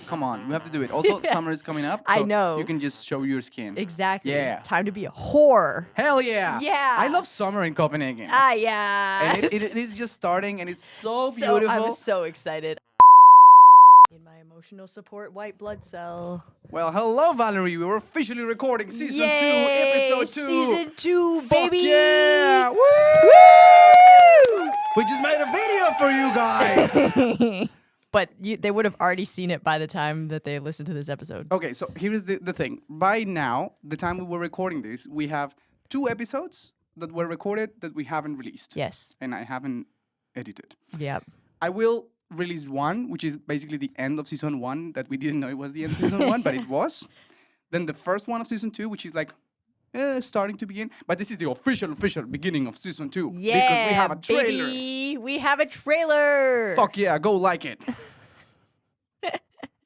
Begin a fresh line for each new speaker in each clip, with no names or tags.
Come on, we have to do it. Also, summer is coming up.
I
So
know.
you can just show your skin.
Exactly.
Yeah.
Time to be a whore.
Hell yeah.
Yeah.
I love summer in Copenhagen.
Ah, yeah.
And it is just starting, and it's so beautiful.
I'm so excited. In my emotional support white blood cell.
Well, hello, Valerie. We were officially recording season 2,
Yay,
episode 2.
Season 2,
Fuck
baby.
yeah! Woo!
Woo!
We just made a video for you guys.
But they would have already seen it by the time that they listened to this episode.
Okay, so here's the thing. By now, the time we were recording this, we have 2 episodes that were recorded that we haven't released.
Yes.
And I haven't edited.
Yep.
I will release one, which is basically the end of season 1, that we didn't know it was the end of season 1, but it was. Then the first one of season 2, which is like starting to begin. But this is the official beginning of season 2.
Yeah,
because we have a trailer.
Baby. We have a trailer.
Fuck yeah, go like it.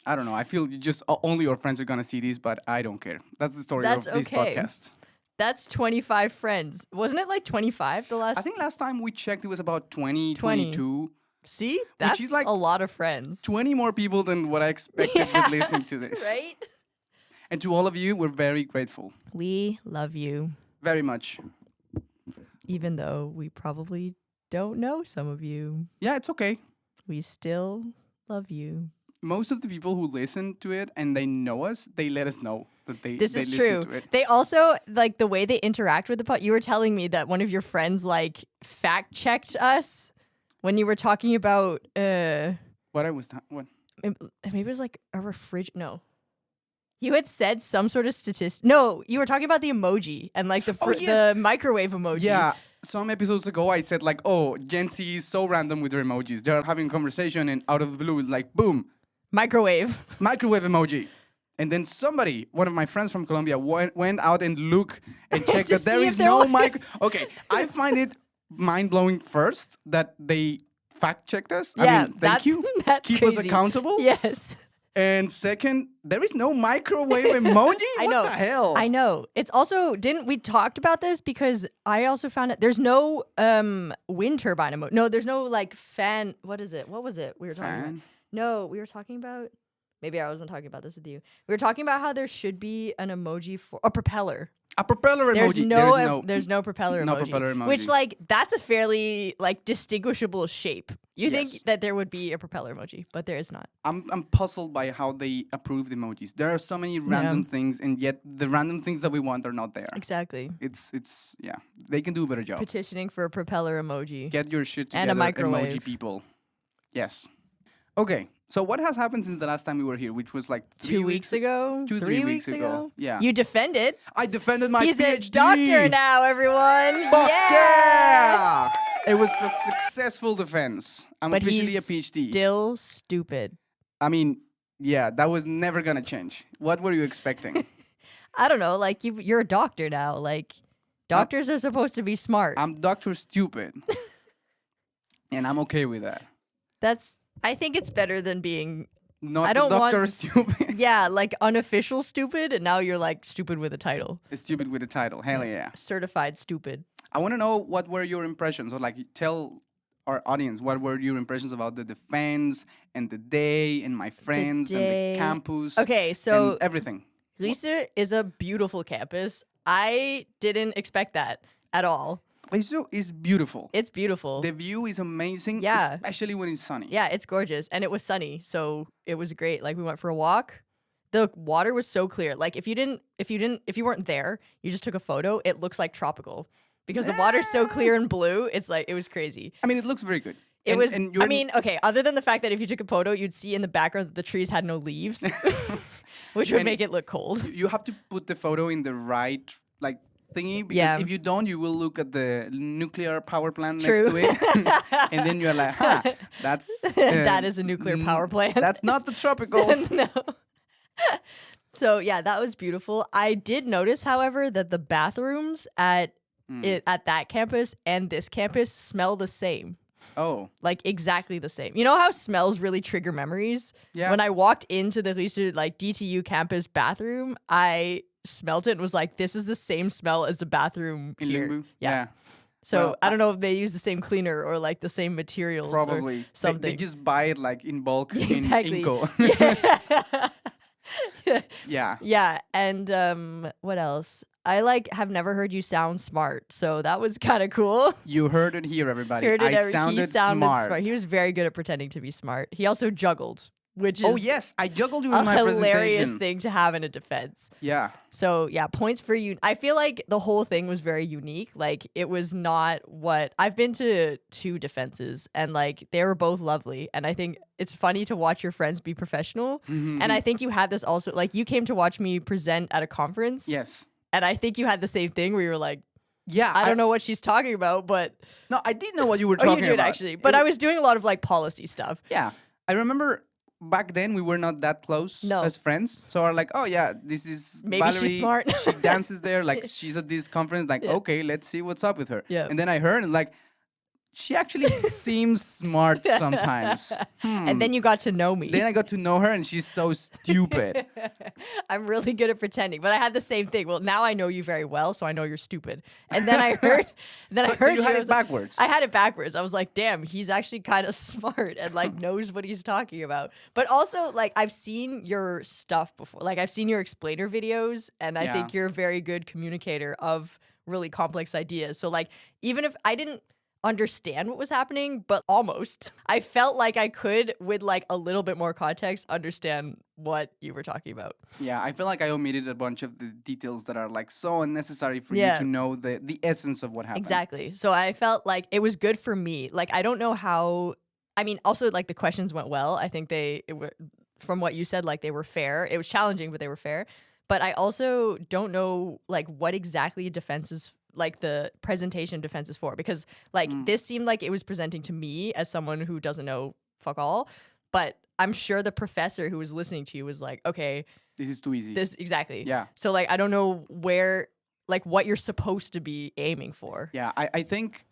I don't know. I feel only your friends are gonna see this, but I don't care. That's the story
That's
of this
okay.
podcast.
That's 25 friends. Wasn't it like 25 the last?
I think last time we checked, it was about 20,
20.
22.
See? That's
is like
a lot of friends.
20 more people than what I expected would listen to this.
Right?
And to all of you, we're very grateful.
We love you.
Very much.
Even though we probably don't know some of you.
Yeah, it's okay.
We still love you.
Most of the people who listen to it and they know us, they let us know that they
This is
listen
true.
to it.
They also, like, the way they interact with the pod. You were telling me that one of your friends, like, fact checked us when you were talking about,
What I was... What?
maybe it was like a No. You had said some sort of statistic. No, you were talking about the emoji and, like, the
yes.
the microwave emoji.
Yeah. Some episodes ago, I said, like, oh, Gen Z is so random with their emojis. They're having a conversation and out of the blue, it's like, boom,
Microwave.
microwave emoji. And then somebody, one of my friends from Colombia, went out and looked and checked
To
that there
see
is
if there
no
was-
micro... Okay, I find it mind-blowing first that they fact-checked us.
Yeah,
I mean, thank
that's-
you.
that's
Keep us
crazy.
accountable.
Yes.
And second, there is no microwave emoji?
I
what
know.
the hell?
I know. It's also, didn't we talked about this because I also found it, there's no wind turbine emoji. No, there's no like fan. What is it? What was it we were talking about?
Fan?
No, we were talking about, maybe I wasn't talking about this with you. We were talking about how there should be an emoji for a propeller.
A propeller
There's
emoji.
there's no propeller
no
emoji.
propeller emoji.
Which like that's a fairly like distinguishable shape. You
Yes.
think that there would be a propeller emoji, but there is not.
I'm puzzled by how they approve the emojis. There are so many random things, and yet the random things that we want are not there.
Exactly.
It's yeah. They can do a better job.
Petitioning for a propeller emoji.
Get your shit together,
And a microwave.
emoji people. Yes. Okay. So what has happened since the last time we were here, which was like
2 weeks ago?
2,
3
3
weeks
weeks ago. Yeah.
You defended.
I defended my
He's
PhD.
a doctor now, everyone.
Fuck
yeah.
yeah! It was a successful defense. I'm
But
officially
he's
a PhD.
still stupid.
I mean, yeah, that was never gonna change. What were you expecting?
I don't know. Like you're a doctor now. Like doctors are supposed to be smart.
I'm Dr. Stupid. And I'm okay with that.
I think it's better than being
Not
I don't
the Dr.
want
Stupid.
yeah, like unofficial stupid, and now you're like stupid with a title.
Stupid with the title. Hell yeah.
Certified stupid.
I want to know what were your impressions, or like tell our audience what were your impressions about the defense and the day and my friends and
day.
the campus.
Okay, so
and everything.
Riese is a beautiful campus. I didn't expect that at all.
Leisure is beautiful.
It's beautiful.
The view is amazing,
Yeah.
especially when it's sunny.
Yeah, it's gorgeous. And it was sunny, so it was great. Like we went for a walk. The water was so clear. Like if you weren't there, you just took a photo, it looks like tropical. Because the water's so clear and blue, it's like it was crazy.
I mean, it looks very good.
It was
And
I mean, okay, other than the fact that if you took a photo, you'd see in the background that the trees had no leaves, which would
And
make it look cold.
you have to put the photo in the right like thingy, because
Yeah.
if you don't, you will look at the nuclear power plant
True.
next to it, and then you're like, "Huh, that's
That is a nuclear power plant.
That's not the tropical."
No. So yeah, that was beautiful. I did notice, however, that the bathrooms at at that campus and this campus smell the same.
Oh,
Like exactly the same. You know how smells really trigger memories?
Yeah.
When I walked into the like DTU campus bathroom, I smelled it and was like, this is the same smell as the bathroom
in
here.
Limbu.
Yeah. So
Well,
I don't know if they use the same cleaner or like the same materials or
Probably. They
something.
just buy it like in bulk
Exactly.
in Inco.
Yeah.
Yeah.
Yeah, and what else? I like have never heard you sound smart, so that was kind of cool.
You heard it here, everybody.
Heard it
I
every-
sounded,
he sounded
smart.
He was very good at pretending to be smart. He also juggled, which is
Oh yes, I juggled you
a
in my
hilarious
presentation.
thing to have in a defense.
Yeah.
So yeah, points for you. I feel like the whole thing was very unique. Like it was not what I've been to 2 defenses and like they were both lovely. And I think it's funny to watch your friends be professional. And I think you had this also like you came to watch me present at a conference.
Yes.
And I think you had the same thing where you were like,
Yeah.
I don't know what she's talking about, but
No, I did know what you were
oh,
talking
you did
about.
actually. But I was doing a lot of like policy stuff.
Yeah. I remember back then we were not that close
No.
as friends. So I'm like, oh yeah, this is
Maybe she's
Valerie.
smart.
She dances there, like she's at this conference, like,
Yeah.
okay, let's see what's up with her.
Yeah.
And then I heard and like she actually seems smart sometimes.
And then you got to know me.
Then I got to know her and she's so stupid.
I'm really good at pretending, but I had the same thing. Well, now I know you very well, so I know you're stupid. And then I heard,
So you had
I
it
was like-
backwards.
I had it backwards. I was like, damn, he's actually kind of smart and like knows what he's talking about. But also, like, I've seen your stuff before. Like, I've seen your explainer videos, and I
Yeah.
think you're a very good communicator of really complex ideas. So, like, even if I didn't understand what was happening, but almost, I felt like I could, with like a little bit more context, understand what you were talking about.
Yeah, I feel like I omitted a bunch of the details that are like so unnecessary for
Yeah.
you to know the essence of what happened.
Exactly. So I felt like it was good for me. Like I don't know how. I mean, also like the questions went well. I think from what you said, like they were fair. It was challenging, but they were fair. But I also don't know like what exactly defense is like the presentation defense is for because like this seemed like it was presenting to me as someone who doesn't know fuck all. But I'm sure the professor who was listening to you was like, okay,
This is too easy.
this exactly.
Yeah.
So like I don't know where like what you're supposed to be aiming for.
Yeah, I think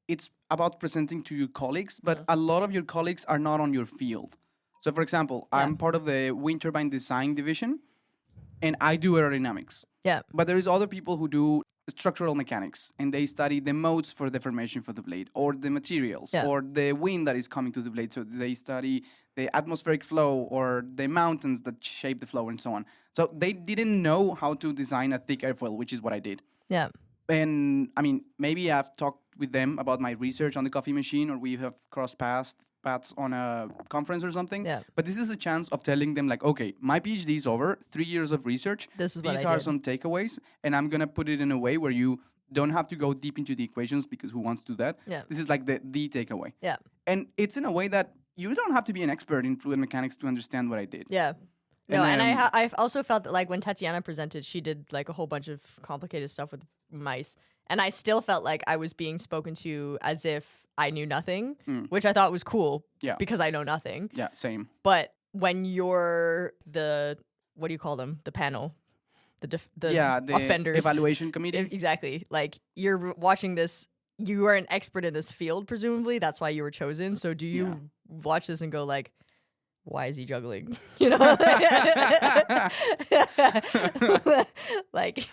it's about presenting to your colleagues, but a lot of your colleagues are not on your field. So, for example, I'm part of the wind turbine design division, and I do aerodynamics.
Yeah.
But there is other people who do structural mechanics, and they study the modes for deformation for the blade, or the materials,
Yeah.
or the wind that is coming to the blade. So they study the atmospheric flow, or the mountains that shape the flow, and so on. So they didn't know how to design a thick airfoil, which is what I did.
Yeah.
And I mean, maybe I've talked with them about my research on the coffee machine, or we have crossed paths on a conference or something.
Yeah.
But this is a chance of telling them, like, okay, my PhD is over, 3 years of research.
This is what
These
I
are
did.
some takeaways, and I'm gonna put it in a way where you don't have to go deep into the equations because who wants to do that?
Yeah.
This is like the takeaway,
Yeah.
and it's in a way that you don't have to be an expert in fluid mechanics to understand what I did.
Yeah.
And
No, and
then-
I also felt that like when Tatiana presented, she did like a whole bunch of complicated stuff with mice, and I still felt like I was being spoken to as if I knew nothing, which I thought was cool.
Yeah.
Because I know nothing.
Yeah, same.
But when you're the what do you call them? The panel, the offenders,
evaluation committee.
Exactly. Like you're watching this. You are an expert in this field, presumably. That's why you were chosen. So do you watch this and go like, why is he juggling? You know, like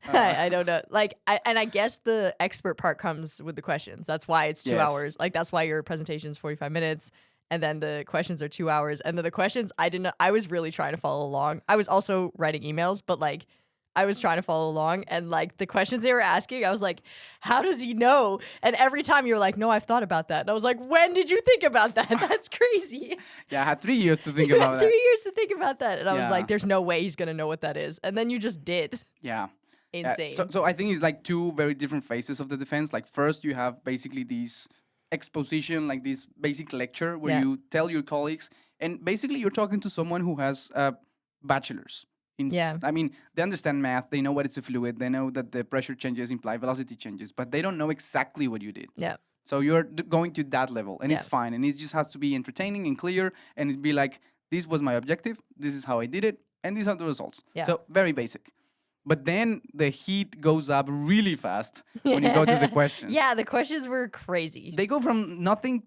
I don't know. Like, I guess the expert part comes with the questions. That's why it's 2
Yes.
hours. Like that's why your presentation is 45 minutes. And then the questions are 2 hours. And then the questions, I was really trying to follow along. I was also writing emails, but like, I was trying to follow along. And like the questions they were asking, I was like, how does he know? And every time you're like, no, I've thought about that. And I was like, when did you think about that? That's crazy.
Yeah, I had 3 years to think
You
about
had
that.
3 years to think about that. And I was
Yeah.
like, there's no way he's going to know what that is. And then you just did.
Yeah.
Insane.
So I think it's like two very different phases of the defense. Like first you have basically this exposition, like this basic lecture where
Yeah.
you tell your colleagues, and basically you're talking to someone who has a bachelor's.
Yeah.
I mean, they understand math, they know what it's a fluid, they know that the pressure changes imply velocity changes, but they don't know exactly what you did.
Yeah.
So you're going to that level, and it's
Yeah.
fine, and it just has to be entertaining and clear, and it be like, this was my objective, this is how I did it, and these are the results.
Yeah.
So very basic. But then the heat goes up really fast when you go to the questions.
Yeah, the questions were crazy.
They go from nothing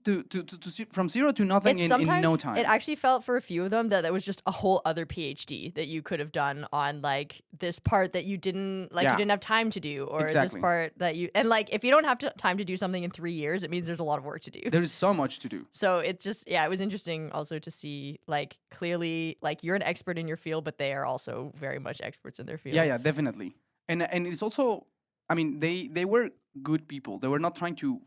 from zero to nothing in no time.
It actually felt for a few of them that was just a whole other PhD that you could have done on like this part that you didn't you didn't have time to do, or this
Exactly.
part that you, and like if you don't have time to do something in 3 years, it means there's a lot of work to do.
There is so much to do.
So it just, yeah, it was interesting also to see like clearly like you're an expert in your field, but they are also very much experts in their field.
Yeah, definitely. And it's also, I mean, they were good people. They were not trying to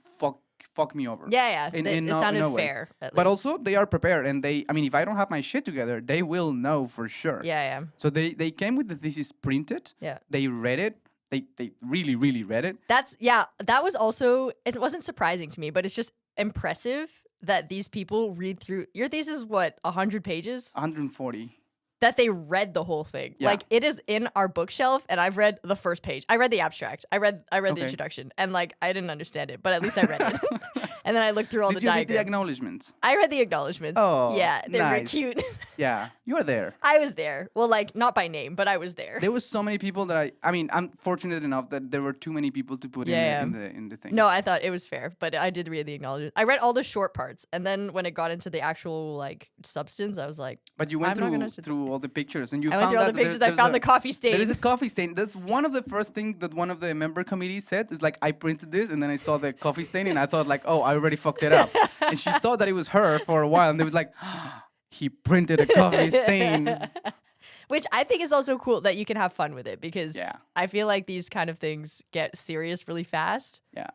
fuck me over.
Yeah. It sounded
no way.
fair. At
But
least.
also they are prepared, and I mean, if I don't have my shit together, they will know for sure.
Yeah.
So they came with the thesis printed.
Yeah.
They read it. They really, really read it.
That was also, it wasn't surprising to me, but it's just impressive that these people read through your thesis, 100 pages?
140.
That they read the whole thing.
Yeah.
Like it is in our bookshelf, and I've read the first page. I read the abstract. I read the
Okay.
introduction, and like I didn't understand it, but at least I read it. And then I looked through all
Did
the
you read
diagrams.
the acknowledgements?
I read the acknowledgements.
Oh,
yeah, they're very
nice.
cute.
Yeah, you are there.
I was there. Well, like not by name, but I was there.
There was so many people that I mean, I'm fortunate enough that there were too many people to put
Yeah.
in the thing.
No, I thought it was fair, but I did read the acknowledgement. I read all the short parts, and then when it got into the actual like substance, I was like,
But you went
I'm not gonna
through all the pictures, and you
I went
found
through all the
out that
pictures. I
there's
found the coffee stain.
There is a coffee stain. That's one of the first things that one of the member committees said. Is like, I printed this, and then I saw the coffee stain, and I thought like, oh, I already fucked it up. And she thought that it was her for a while, and it was like, he printed a coffee stain.
Which I think is also cool that you can have fun with it, because
Yeah.
I feel like these kind of things get serious really fast.
Yeah.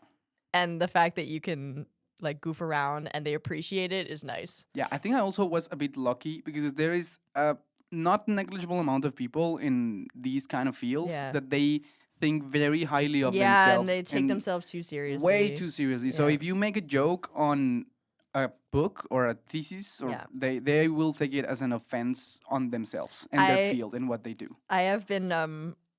And the fact that you can like goof around and they appreciate it is nice.
Yeah, I think I also was a bit lucky because there is a not negligible amount of people in these kind of fields
Yeah.
that they think very highly of
Yeah,
themselves.
and they take themselves too seriously.
way too seriously. So
Yeah.
if you make a joke on a book or a thesis, or
Yeah.
they will take it as an offense on themselves and their
I-
field and what they do.
I have been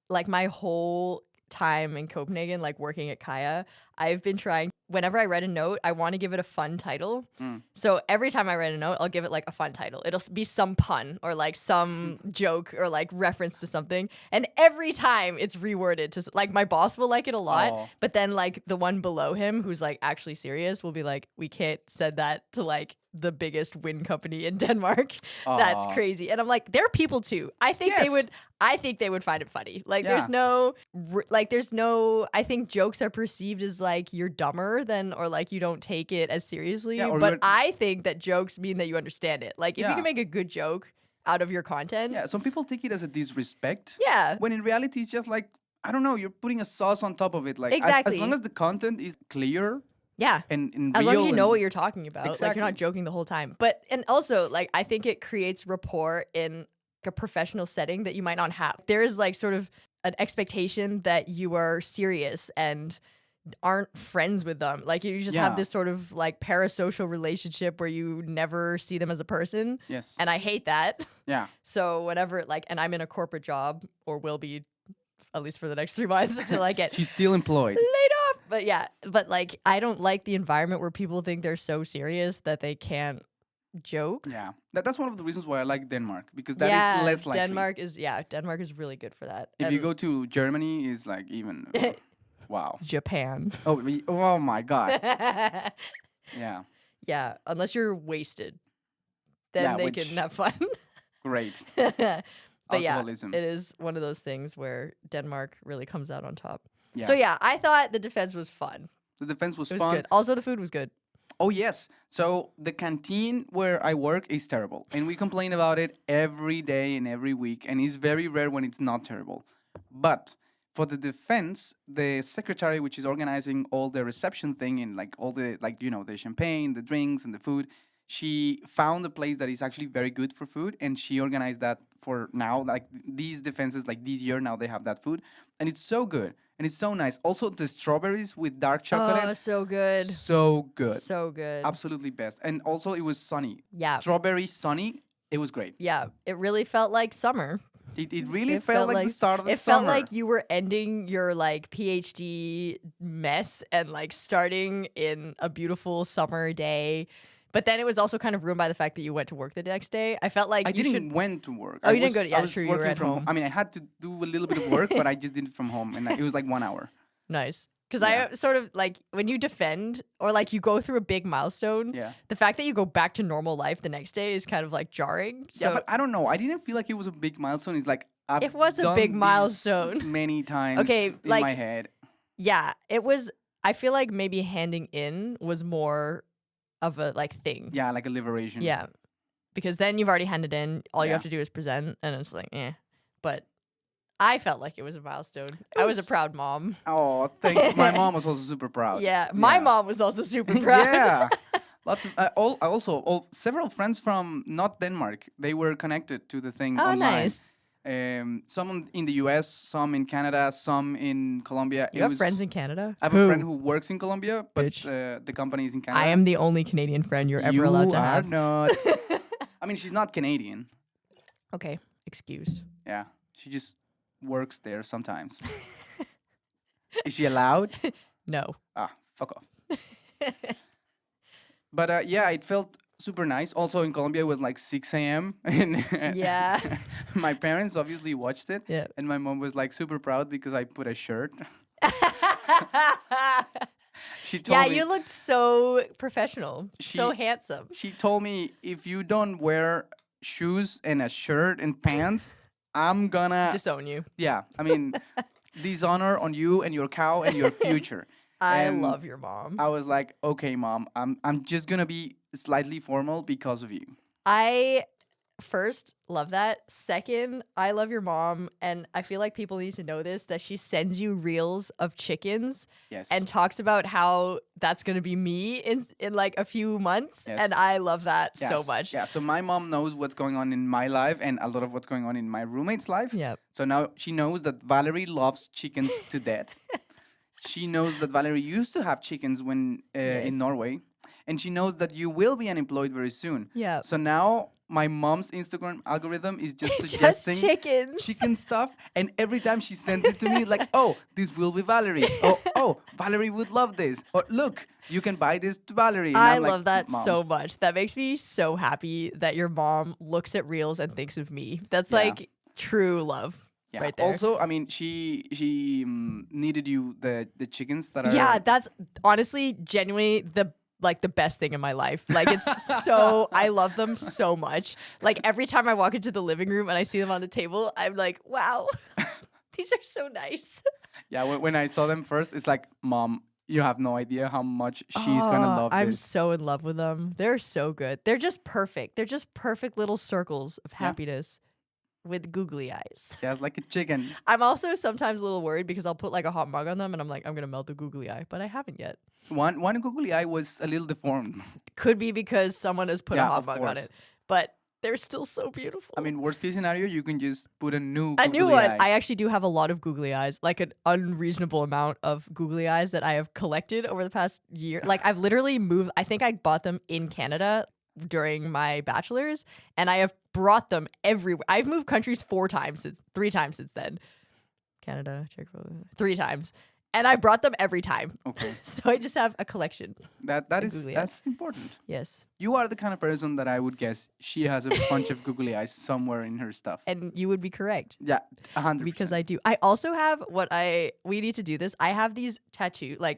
like my whole time in Copenhagen, like working at Kaya, I've been trying, whenever I write a note, I want to give it a fun title.
Mm.
So every time I write a note, I'll give it like a fun title. It'll be some pun or like some joke or like reference to something. And every time it's reworded to like my boss will like it a lot,
Aw.
but then like the one below him who's like actually serious will be like, we can't send that to like the biggest wind company in Denmark. That's
Aw.
crazy. And I'm like, they're people too. I think
Yes.
they would find it funny. Like
Yeah.
there's no I think jokes are perceived as like you're dumber than, or like you don't take it as seriously.
Yeah, or
but
you're-
I think that jokes mean that you understand it. Like if you
Yeah.
can make a good joke out of your content.
Yeah, some people take it as a disrespect.
Yeah.
When in reality, it's just like, I don't know, you're putting a sauce on top of it. Like,
Exactly.
as long as the content is clear
Yeah.
and
As
real.
long as you know
and-
what you're talking about. Like you're not
Exactly.
joking the whole time. But and also like I think it creates rapport in a professional setting that you might not have. There is like sort of an expectation that you are serious and aren't friends with them. Like you just
Yeah.
have this sort of like parasocial relationship where you never see them as a person.
Yes.
And I hate that.
Yeah.
So whenever like, and I'm in a corporate job or will be at least for the next 3 months until I get
She's still employed.
laid off. But yeah, but like I don't like the environment where people think they're so serious that they can't joke.
Yeah. That's one of the reasons why I like Denmark, because that is less likely.
Denmark is really good for that.
If you
And
go to Germany, it's like even. Wow.
Japan.
Oh my God. Yeah.
Yeah, unless you're wasted, then
Yeah,
they
which-
can have fun.
Great.
But yeah,
Alcoholism.
it is one of those things where Denmark really comes out on top.
Yeah.
So yeah, I thought the defense was fun.
The defense was
It was
fun.
good. Also, the food was good.
Oh yes. So the canteen where I work is terrible, and we complain about it every day and every week, and it's very rare when it's not terrible. But for the defense, the secretary, which is organizing all the reception thing and like all the the champagne, the drinks, and the food, she found a place that is actually very good for food, and she organized that for now. Like these defenses, like this year now they have that food, and it's so good and it's so nice. Also the strawberries with dark chocolate,
Oh, so good.
so good.
So good.
Absolutely best. And also it was sunny.
Yeah.
Strawberry sunny. It was great.
Yeah, it really felt like summer.
It really
It
felt like the start of the
it
summer.
felt like you were ending your like PhD mess and like starting in a beautiful summer day, But then it was also kind of ruined by the fact that you went to work the next day. I felt like
I
you
didn't
should.
went to work.
Oh,
I
you didn't go
was-
to- yeah,
I was
true, you were
working
at
from
home.
I mean, I had to do a little bit of work, but I just did it from home, and it was like 1 hour.
Nice. Because
Yeah.
I sort of like when you defend or like you go through a big milestone,
Yeah.
the fact that you go back to normal life the next day is kind of like jarring. So
Yeah, but I don't know. I didn't feel like it was a big milestone. It's like I've
It was a
done
big
these
milestone.
many times.
Okay,
in
like-
my head.
yeah, it was. I feel like maybe handing in was more of a like thing.
Yeah, like a liberation.
Yeah. Because then you've already handed in. All you
Yeah.
have to do is present, and it's like, eh. But I felt like it was a milestone. I was a
was-
proud mom.
Oh, thank you. My mom was also super proud.
Yeah, my
Yeah.
mom was also super proud.
Yeah. Lots of several friends from not Denmark. They were connected to the thing
Oh,
online.
nice.
Some in the U.S., some in Canada, some in Colombia.
You have friends in Canada?
I have a friend who works in Colombia, but
Bitch.
the company is in Canada.
I am the only Canadian friend you're ever allowed to
You are
have.
not. I mean, she's not Canadian.
Okay, excused.
Yeah, she just works there sometimes. Is she allowed?
No.
Ah, fuck off. But yeah, it felt super nice. Also in Colombia, it was like 6 a.m. and
Yeah.
my parents obviously watched it,
Yeah.
and my mom was like super proud because I put a shirt. She told
Yeah,
me.
you looked so professional, so
She-
handsome.
She told me if you don't wear shoes and a shirt and pants, I'm gonna.
Disown you.
Yeah, I mean, dishonor on you and your cow and your future.
I
And
love your mom.
I was like, okay, mom, I'm just gonna be slightly formal because of you.
I first love that. Second, I love your mom, and I feel like people need to know this that she sends you reels of chickens
Yes.
and talks about how that's gonna be me in like a few months,
Yes.
and I love that so
Yes.
much.
Yeah. So my mom knows what's going on in my life and a lot of what's going on in my roommate's life.
Yeah.
So now she knows that Valerie loves chickens to death. She knows that Valerie used to have chickens when
Yes.
in Norway, and she knows that you will be unemployed very soon.
Yeah.
So now my mom's Instagram algorithm is just
Just
suggesting
chickens.
chicken stuff, and every time she sends it to me, like, oh, this will be Valerie. Oh, Valerie would love this. Or look, you can buy this to Valerie. And
I
I'm like,
love that
"Mom."
so much. That makes me so happy that your mom looks at reels and thinks of me. That's
Yeah.
like true love
Yeah.
right there.
Also, I mean, she needed you the chickens that are.
Yeah, that's honestly genuinely the best thing in my life. Like it's so I love them so much. Like every time I walk into the living room and I see them on the table, I'm like, wow, these are so nice.
Yeah. When I saw them first, it's like, Mom, you have no idea how much she's gonna love
I'm
this.
so in love with them. They're so good. They're just perfect. They're just perfect little circles of
Yeah.
happiness with googly eyes.
Yeah, it's like a chicken.
I'm also sometimes a little worried because I'll put like a hot mug on them and I'm like, I'm gonna melt the googly eye, but I haven't yet.
One googly eye was a little deformed.
Could be because someone has put a
Yeah,
hot
of
mug on
course.
it, but they're still so beautiful.
I mean, worst case scenario, you can just put a new
a new
googly
one.
eye.
I actually do have a lot of googly eyes, like an unreasonable amount of googly eyes that I have collected over the past year. Like I've literally moved. I think I bought them in Canada during my bachelor's, and I have brought them everywhere. I've moved countries 3 times since then. Canada, Czech Republic, 3 times, and I brought them every time.
Okay,
So I just have a collection.
that
The
is
googly
that's important.
Yes,
You are the kind of person that I would guess she has a bunch of googly eyes somewhere in her stuff.
and you would be correct.
Yeah, 100%.
Because I do. I also have we need to do this. I have these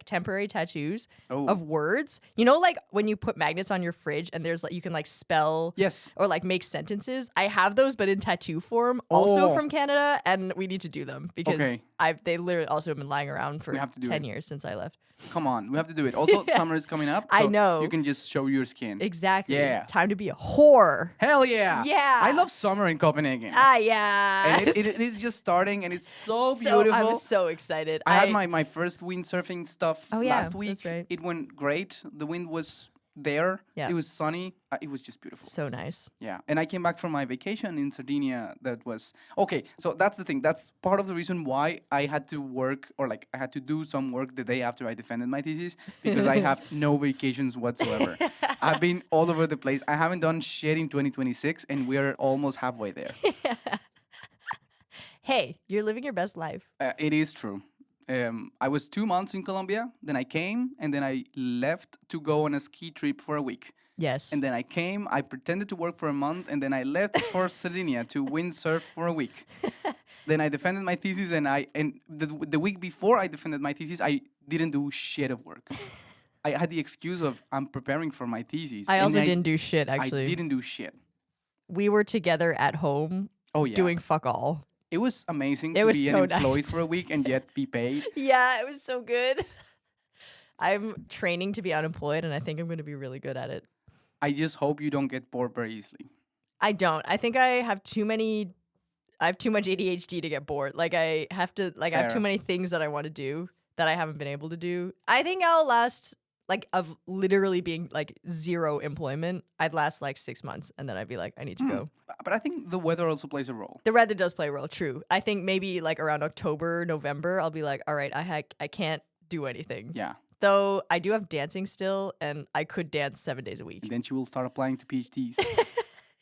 temporary tattoos
Oh.
of words. You know, like when you put magnets on your fridge and there's like you can like spell
Yes.
or like make sentences. I have those, but in tattoo form, also
Oh.
from Canada, and we need to do them because
Okay.
they literally also have been lying around for
We have to do
10
it.
years since I left.
Come on, we have to do it. Also, summer is coming up.
I
so
know.
You can just show your skin.
Exactly.
Yeah.
Time to be a whore.
Hell yeah.
Yeah.
I love summer in Copenhagen.
Ah, yeah.
And it is just starting, and it's so beautiful.
I'm so excited.
I had my first windsurfing stuff
Oh, yeah,
last week.
that's right.
It went great. The wind was there.
Yeah.
It was sunny. It was just beautiful.
so nice.
Yeah. And I came back from my vacation in Sardinia. That was okay. So that's the thing. That's part of the reason why I had to work, or like I had to do some work the day after I defended my thesis, because I have no vacations whatsoever. I've been all over the place. I haven't done shit in 2026, and we're almost halfway there.
Hey, you're living your best life.
It is true. I was 2 months in Colombia, then I came, and then I left to go on a ski trip for a week.
Yes.
And then I came, I pretended to work for a month, and then I left for Sardinia to windsurf for a week. Then I defended my thesis, and the week before I defended my thesis, I didn't do shit of work. I had the excuse of I'm preparing for my thesis.
I
and
also didn't do shit, actually.
I didn't do shit.
We were together at home
Oh yeah,
doing fuck all.
it was amazing
It
to
was
be
so
unemployed
nice.
for a week and yet be paid.
Yeah, it was so good. I'm training to be unemployed, and I think I'm going to be really good at it.
I just hope you don't get bored very easily.
I don't. I think I have too much ADHD to get bored. Like I have
Fair.
too many things that I want to do that I haven't been able to do. I think I'll last of literally being like zero employment. I'd last like 6 months, and then I'd be like, I need to go.
But I think the weather also plays a role.
The weather does play a role. True. I think maybe like around October, November, I'll be like, all right, I can't do anything.
Yeah.
Though I do have dancing still, and I could dance 7 days a week.
And then she will start applying to PhDs.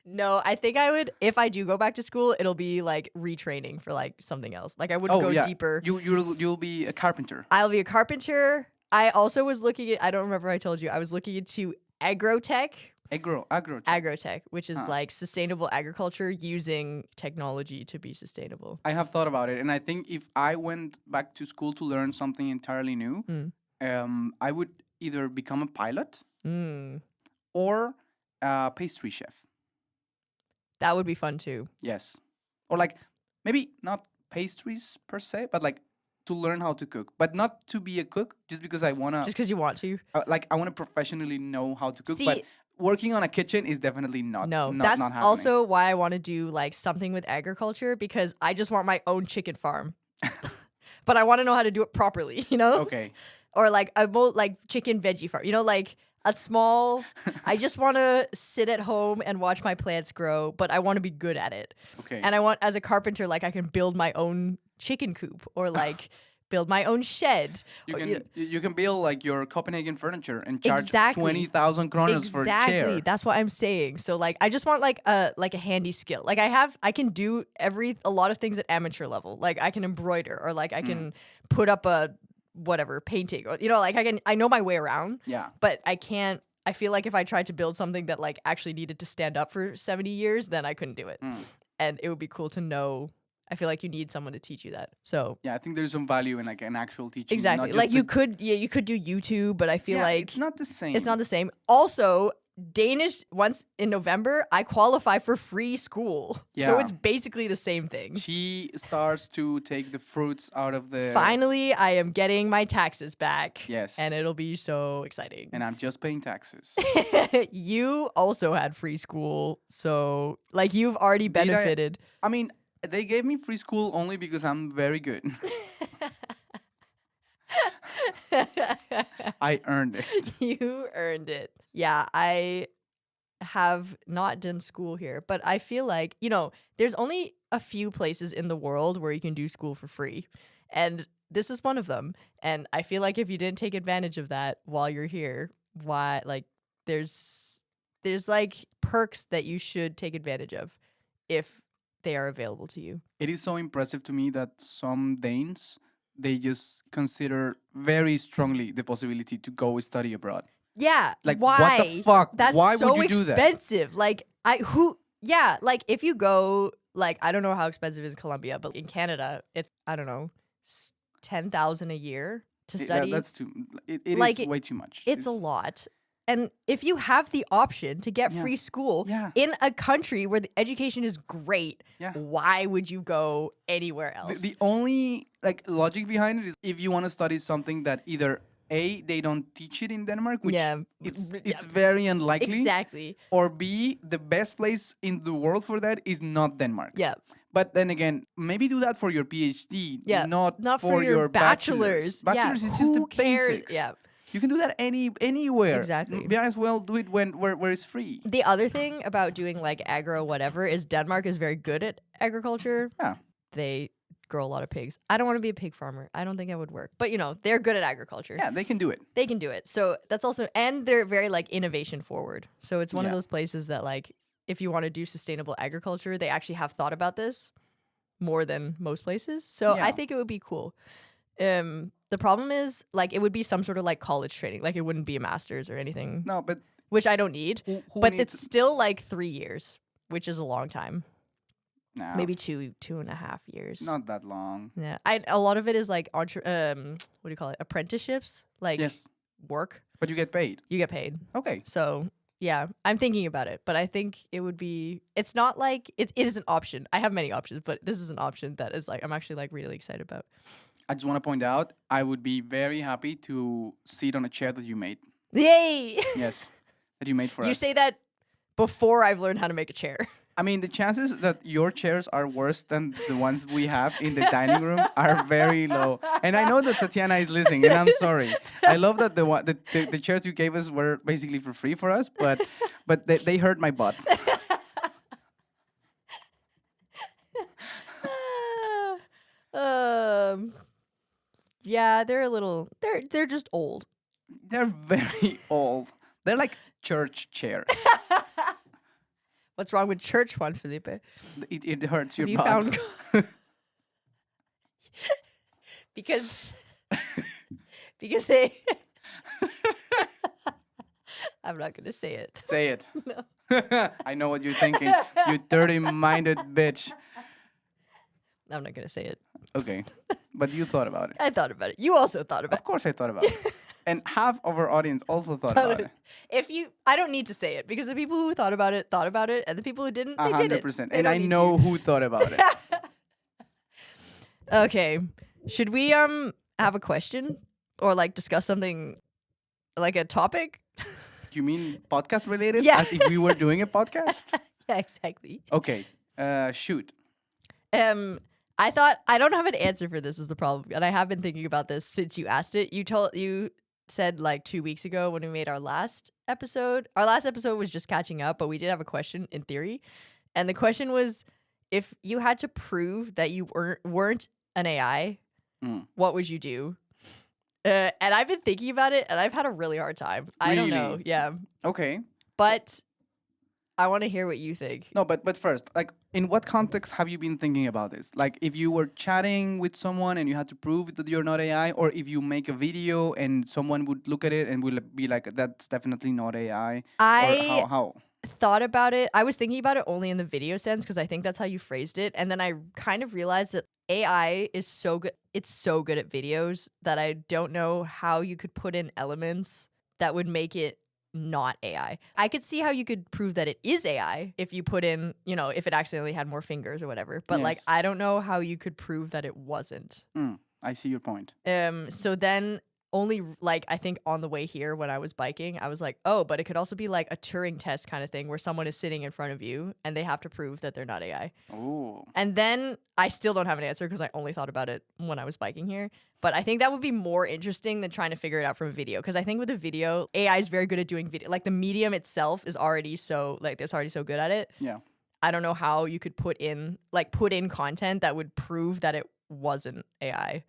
No, I think I would, if I do go back to school, it'll be like retraining for like something else. Like I wouldn't go deeper.
You'll be a carpenter.
I'll be a carpenter. I also was looking at, I don't remember if I told you, I was looking into agrotech,
Agrotech.
which is like sustainable agriculture using technology to be sustainable.
I have thought about it, and I think if I went back to school to learn something entirely new, I would either become a pilot or a pastry chef.
That would be fun too.
Yes. Or like maybe not pastries per se, but like to learn how to cook. But not to be a cook just because I want to.
Just because you want to.
I want to professionally know how to cook.
See,
but working on a kitchen is definitely not.
No,
not,
that's
not happening.
also why I want to do like something with agriculture, because I just want my own chicken farm. But I want to know how to do it properly, you know?
Okay.
Or like a chicken veggie farm, you know, like a small. I just want to sit at home and watch my plants grow, but I want to be good at it.
Okay.
And I want, as a carpenter, like I can build my own chicken coop or like build my own shed.
You can build like your Copenhagen furniture and charge
Exactly.
20,000 kroners for a chair.
Exactly. That's what I'm saying. So like I just want like a handy skill. Like I can do a lot of things at amateur level. Like I can embroider, or like I can put up a whatever painting, or you know, like I know my way around.
Yeah.
But I can't. I feel like if I tried to build something that like actually needed to stand up for 70 years, then I couldn't do it. And it would be cool to know. I feel like you need someone to teach you that. So
Yeah, I think there's some value in like an actual teaching.
exactly.
not just
Like
the-
you could do YouTube, but I feel
yeah,
like
it's not the same.
it's not the same. Also, Danish, once in November, I qualify for free school. So
Yeah.
it's basically the same thing.
She starts to take the fruits out of the.
Finally, I am getting my taxes back.
Yes.
And it'll be so exciting.
And I'm just paying taxes.
You also had free school. So, like, you've already
Did I?
benefited.
I mean, they gave me free school only because I'm very good. I earned it.
You earned it. Yeah, I have not done school here, but I feel like, you know, there's only a few places in the world where you can do school for free. And this is one of them. And I feel like if you didn't take advantage of that while you're here, why, like, there's like perks that you should take advantage of if they are available to you.
It is so impressive to me that some Danes, they just consider very strongly the possibility to go study abroad.
Yeah.
Like,
why?
what the fuck?
That's
Why
so
would you do that?
expensive. Like, like if you go, like, I don't know how expensive it is in Colombia, but in Canada, it's, I don't know, 10,000 a year to study.
That's too. It
Like,
is way too much.
It's a lot. And if you have the option to get
Yeah.
free school
Yeah.
in a country where the education is great,
Yeah.
why would you go anywhere else?
The only like logic behind it is if you want to study something that either A, they don't teach it in Denmark, which
Yeah.
it's very unlikely.
Exactly.
Or B, the best place in the world for that is not Denmark.
Yeah.
But then again, maybe do that for your PhD,
Yeah.
not
for your bachelor's.
Bachelor's
Yeah.
is just
Who
the
cares?
basics.
Yeah.
You can do that anywhere.
Exactly.
Might as well do it where it's free.
The other thing about doing like agro whatever is Denmark is very good at agriculture.
Yeah.
They grow a lot of pigs. I don't want to be a pig farmer. I don't think that would work. But you know, they're good at agriculture.
Yeah, they can do it.
They can do it. So that's also, and they're very like innovation forward. So it's one of
Yeah.
those places that like if you want to do sustainable agriculture, they actually have thought about this more than most places. So
Yeah.
I think it would be cool. The problem is like it would be some sort of like college training. Like it wouldn't be a master's or anything,
No, but
which I don't need.
who
But
needs?
it's still like 3 years, which is a long time.
No,
Maybe 2.5 years.
not that long.
Yeah, a lot of it is like what do you call it? Apprenticeships, like
Yes,
work.
but you get paid.
You get paid.
Okay.
So yeah, I'm thinking about it, but I think it would be. It's not like it is an option. I have many options, but this is an option that is like I'm actually like really excited about.
I just want to point out, I would be very happy to sit on a chair that you made.
Yay!
Yes, that you made for
You
us.
say that before I've learned how to make a chair.
I mean, the chances that your chairs are worse than the ones we have in the dining room are very low. And I know that Tatiana is listening, and I'm sorry. I love that the chairs you gave us were basically for free for us, but they hurt my butt.
Yeah, they're a little. They're just old.
They're very old. They're like church chairs.
What's wrong with church, Juan Felipe?
It hurts your
Have you
butt.
found? because because they. I'm not gonna say it.
Say it.
No.
I know what you're thinking. You dirty-minded bitch.
I'm not gonna say it.
Okay, but you thought about it.
I thought about it. You also thought about
Of course, I thought about it. And half of our audience also thought about it.
it. I don't need to say it because the people who thought about it, and the people who didn't, they didn't.
100%.
They
And
don't
I
need
know
to.
who thought about it.
Okay, should we have a question or like discuss something like a topic?
You mean podcast related?
Yeah.
As if we were doing a podcast?
Yeah, exactly.
Okay, shoot.
I thought I don't have an answer for this is the problem, and I have been thinking about this since you asked it. You said like 2 weeks ago when we made our last episode. Our last episode was just catching up, but we did have a question in theory, and the question was if you had to prove that you weren't an AI, what would you do? And I've been thinking about it, and I've had a really hard time. I don't know,
Really?
yeah,
Okay.
but I want to hear what you think.
No, but first, like, in what context have you been thinking about this? Like, if you were chatting with someone and you had to prove that you're not AI, or if you make a video and someone would look at it and will be like, that's definitely not AI? Or how?
Thought about it. I was thinking about it only in the video sense because I think that's how you phrased it. And then I kind of realized that AI is so good. It's so good at videos that I don't know how you could put in elements that would make it not AI. I could see how you could prove that it is AI if you put in, if it accidentally had more fingers or whatever. But like,
Yes.
I don't know how you could prove that it wasn't.
I see your point.
So then only like I think on the way here when I was biking, I was like, oh, but it could also be like a Turing test kind of thing where someone is sitting in front of you and they have to prove that they're not AI.
Oh.
And then I still don't have an answer because I only thought about it when I was biking here. But I think that would be more interesting than trying to figure it out from a video. Because I think with a video, AI is very good at doing video. Like the medium itself is already so it's already so good at it.
Yeah.
I don't know how you could put in content that would prove that it wasn't AI.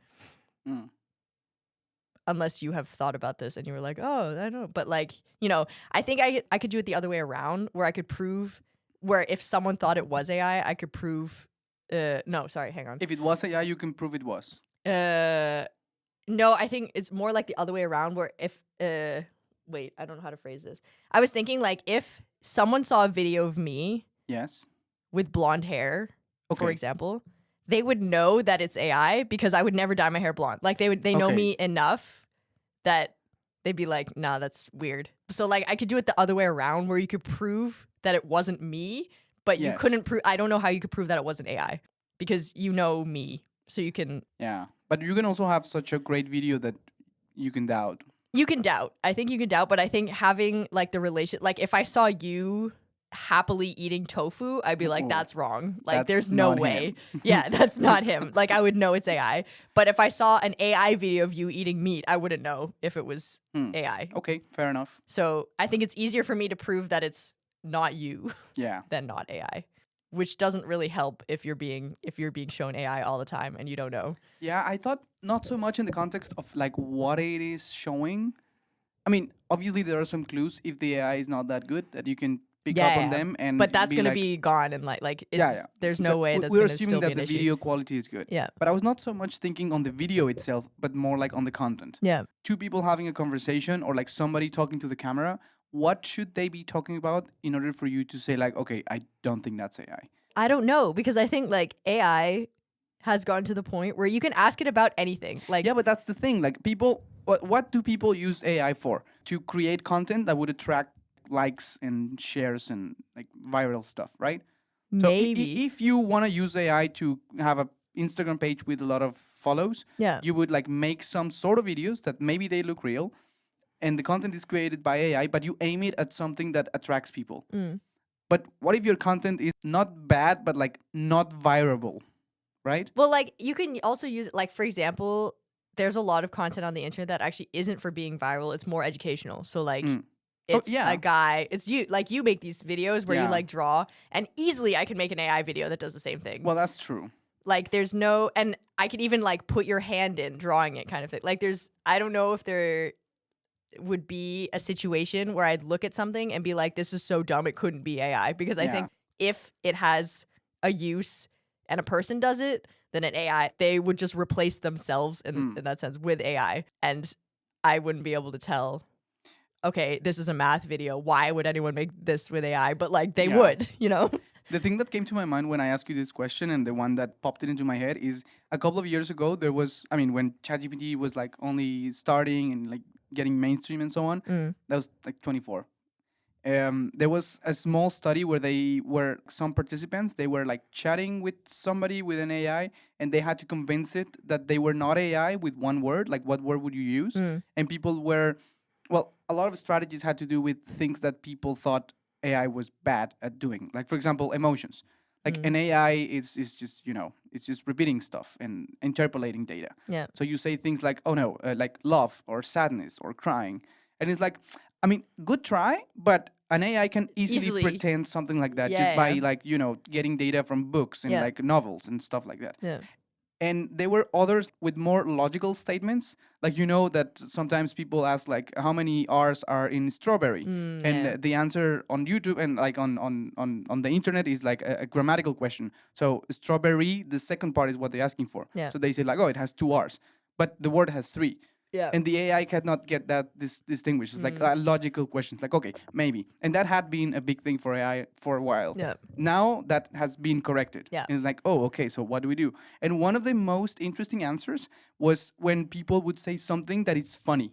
Unless you have thought about this and you were like, oh, I don't. But like, I think I could do it the other way around where I could prove where if someone thought it was AI, I could prove. No, sorry, hang on.
If it was AI, you can prove it was.
No, I think it's more like the other way around where if wait, I don't know how to phrase this. I was thinking like if someone saw a video of me
Yes.
with blonde hair, for
Okay.
example, they would know that it's AI because I would never dye my hair blonde. Like they know
Okay.
me enough that they'd be like, nah, that's weird. So like I could do it the other way around where you could prove that it wasn't me, but you
Yes.
couldn't prove. I don't know how you could prove that it wasn't AI because you know me, so you can.
Yeah. But you can also have such a great video that you can doubt.
You can doubt. I think you can doubt, but I think having like the relation, like if I saw you happily eating tofu, I'd be like,
Ooh,
that's wrong. Like,
that's
there's no
not
way.
him.
Yeah, that's not him. Like, I would know it's AI. But if I saw an AI video of you eating meat, I wouldn't know if it was AI.
Okay, fair enough.
So I think it's easier for me to prove that it's not you
Yeah.
than not AI, which doesn't really help if you're being shown AI all the time and you don't know.
Yeah, I thought not so much in the context of like what it is showing. I mean, obviously there are some clues if the AI is not that good that you can pick
Yeah,
up on
yeah.
them and
But that's
be
gonna
like,
be gone and like it's,
yeah, yeah.
there's
So
no way that's
we're
gonna
assuming
still be
that
an
the
issue.
video quality is good.
Yeah.
But I was not so much thinking on the video itself, but more like on the content.
Yeah.
Two people having a conversation or like somebody talking to the camera, what should they be talking about in order for you to say like, okay, I don't think that's AI?
I don't know, because I think like AI has gotten to the point where you can ask it about anything. Like
Yeah, but that's the thing. Like people, what do people use AI for? To create content that would attract likes and shares and like viral stuff, right? So
maybe.
if you want to use AI to have a Instagram page with a lot of follows,
Yeah.
you would like make some sort of videos that maybe they look real, and the content is created by AI, but you aim it at something that attracts people.
Mm.
But what if your content is not bad, but like not viral, right?
Well, like you can also use it, like for example, there's a lot of content on the internet that actually isn't for being viral. It's more educational. So like
Mm. Oh,
it's
yeah.
a guy, it's you, like you make these videos where you
Yeah.
like draw, and easily I can make an AI video that does the same thing.
Well, that's true.
Like there's no, and I could even like put your hand in drawing it kind of thing. Like there's, I don't know if there would be a situation where I'd look at something and be like, this is so dumb, it couldn't be AI. Because I
Yeah.
think if it has a use and a person does it, then an AI, they would just replace themselves in that sense with AI. And I wouldn't be able to tell, okay, this is a math video. Why would anyone make this with AI? But like they
Yeah.
would, you know?
The thing that came to my mind when I asked you this question, and the one that popped it into my head, is a couple of years ago, there was, I mean, when ChatGPT was like only starting and like getting mainstream and so on, that was like 24. There was a small study where they were, some participants, they were like chatting with somebody with an AI, and they had to convince it that they were not AI with one word, like what word would you use? And people were, well, a lot of strategies had to do with things that people thought AI was bad at doing. Like, for example, emotions. Like an AI is just, you know, it's just repeating stuff and interpolating data.
Yeah.
So you say things like, oh no, like love or sadness or crying. And it's like, I mean, good try, but an AI can easily pretend something like that just by like, you know, getting data from books and like novels and stuff like that.
Yeah.
And there were others with more logical statements. Like, you know, that sometimes people ask like, how many R's are in strawberry? And the answer on YouTube and like on the internet is like a grammatical question. So strawberry, the second part is what they're asking for.
Yeah.
So they say like, oh, it has 2 R's, but the word has 3.
Yeah.
And the AI cannot get that distinguished. It's like logical questions. Like, okay, maybe. And that had been a big thing for AI for a while.
Yeah.
Now that has been corrected.
Yeah.
And it's like, oh, okay, so what do we do? And one of the most interesting answers was when people would say something that is funny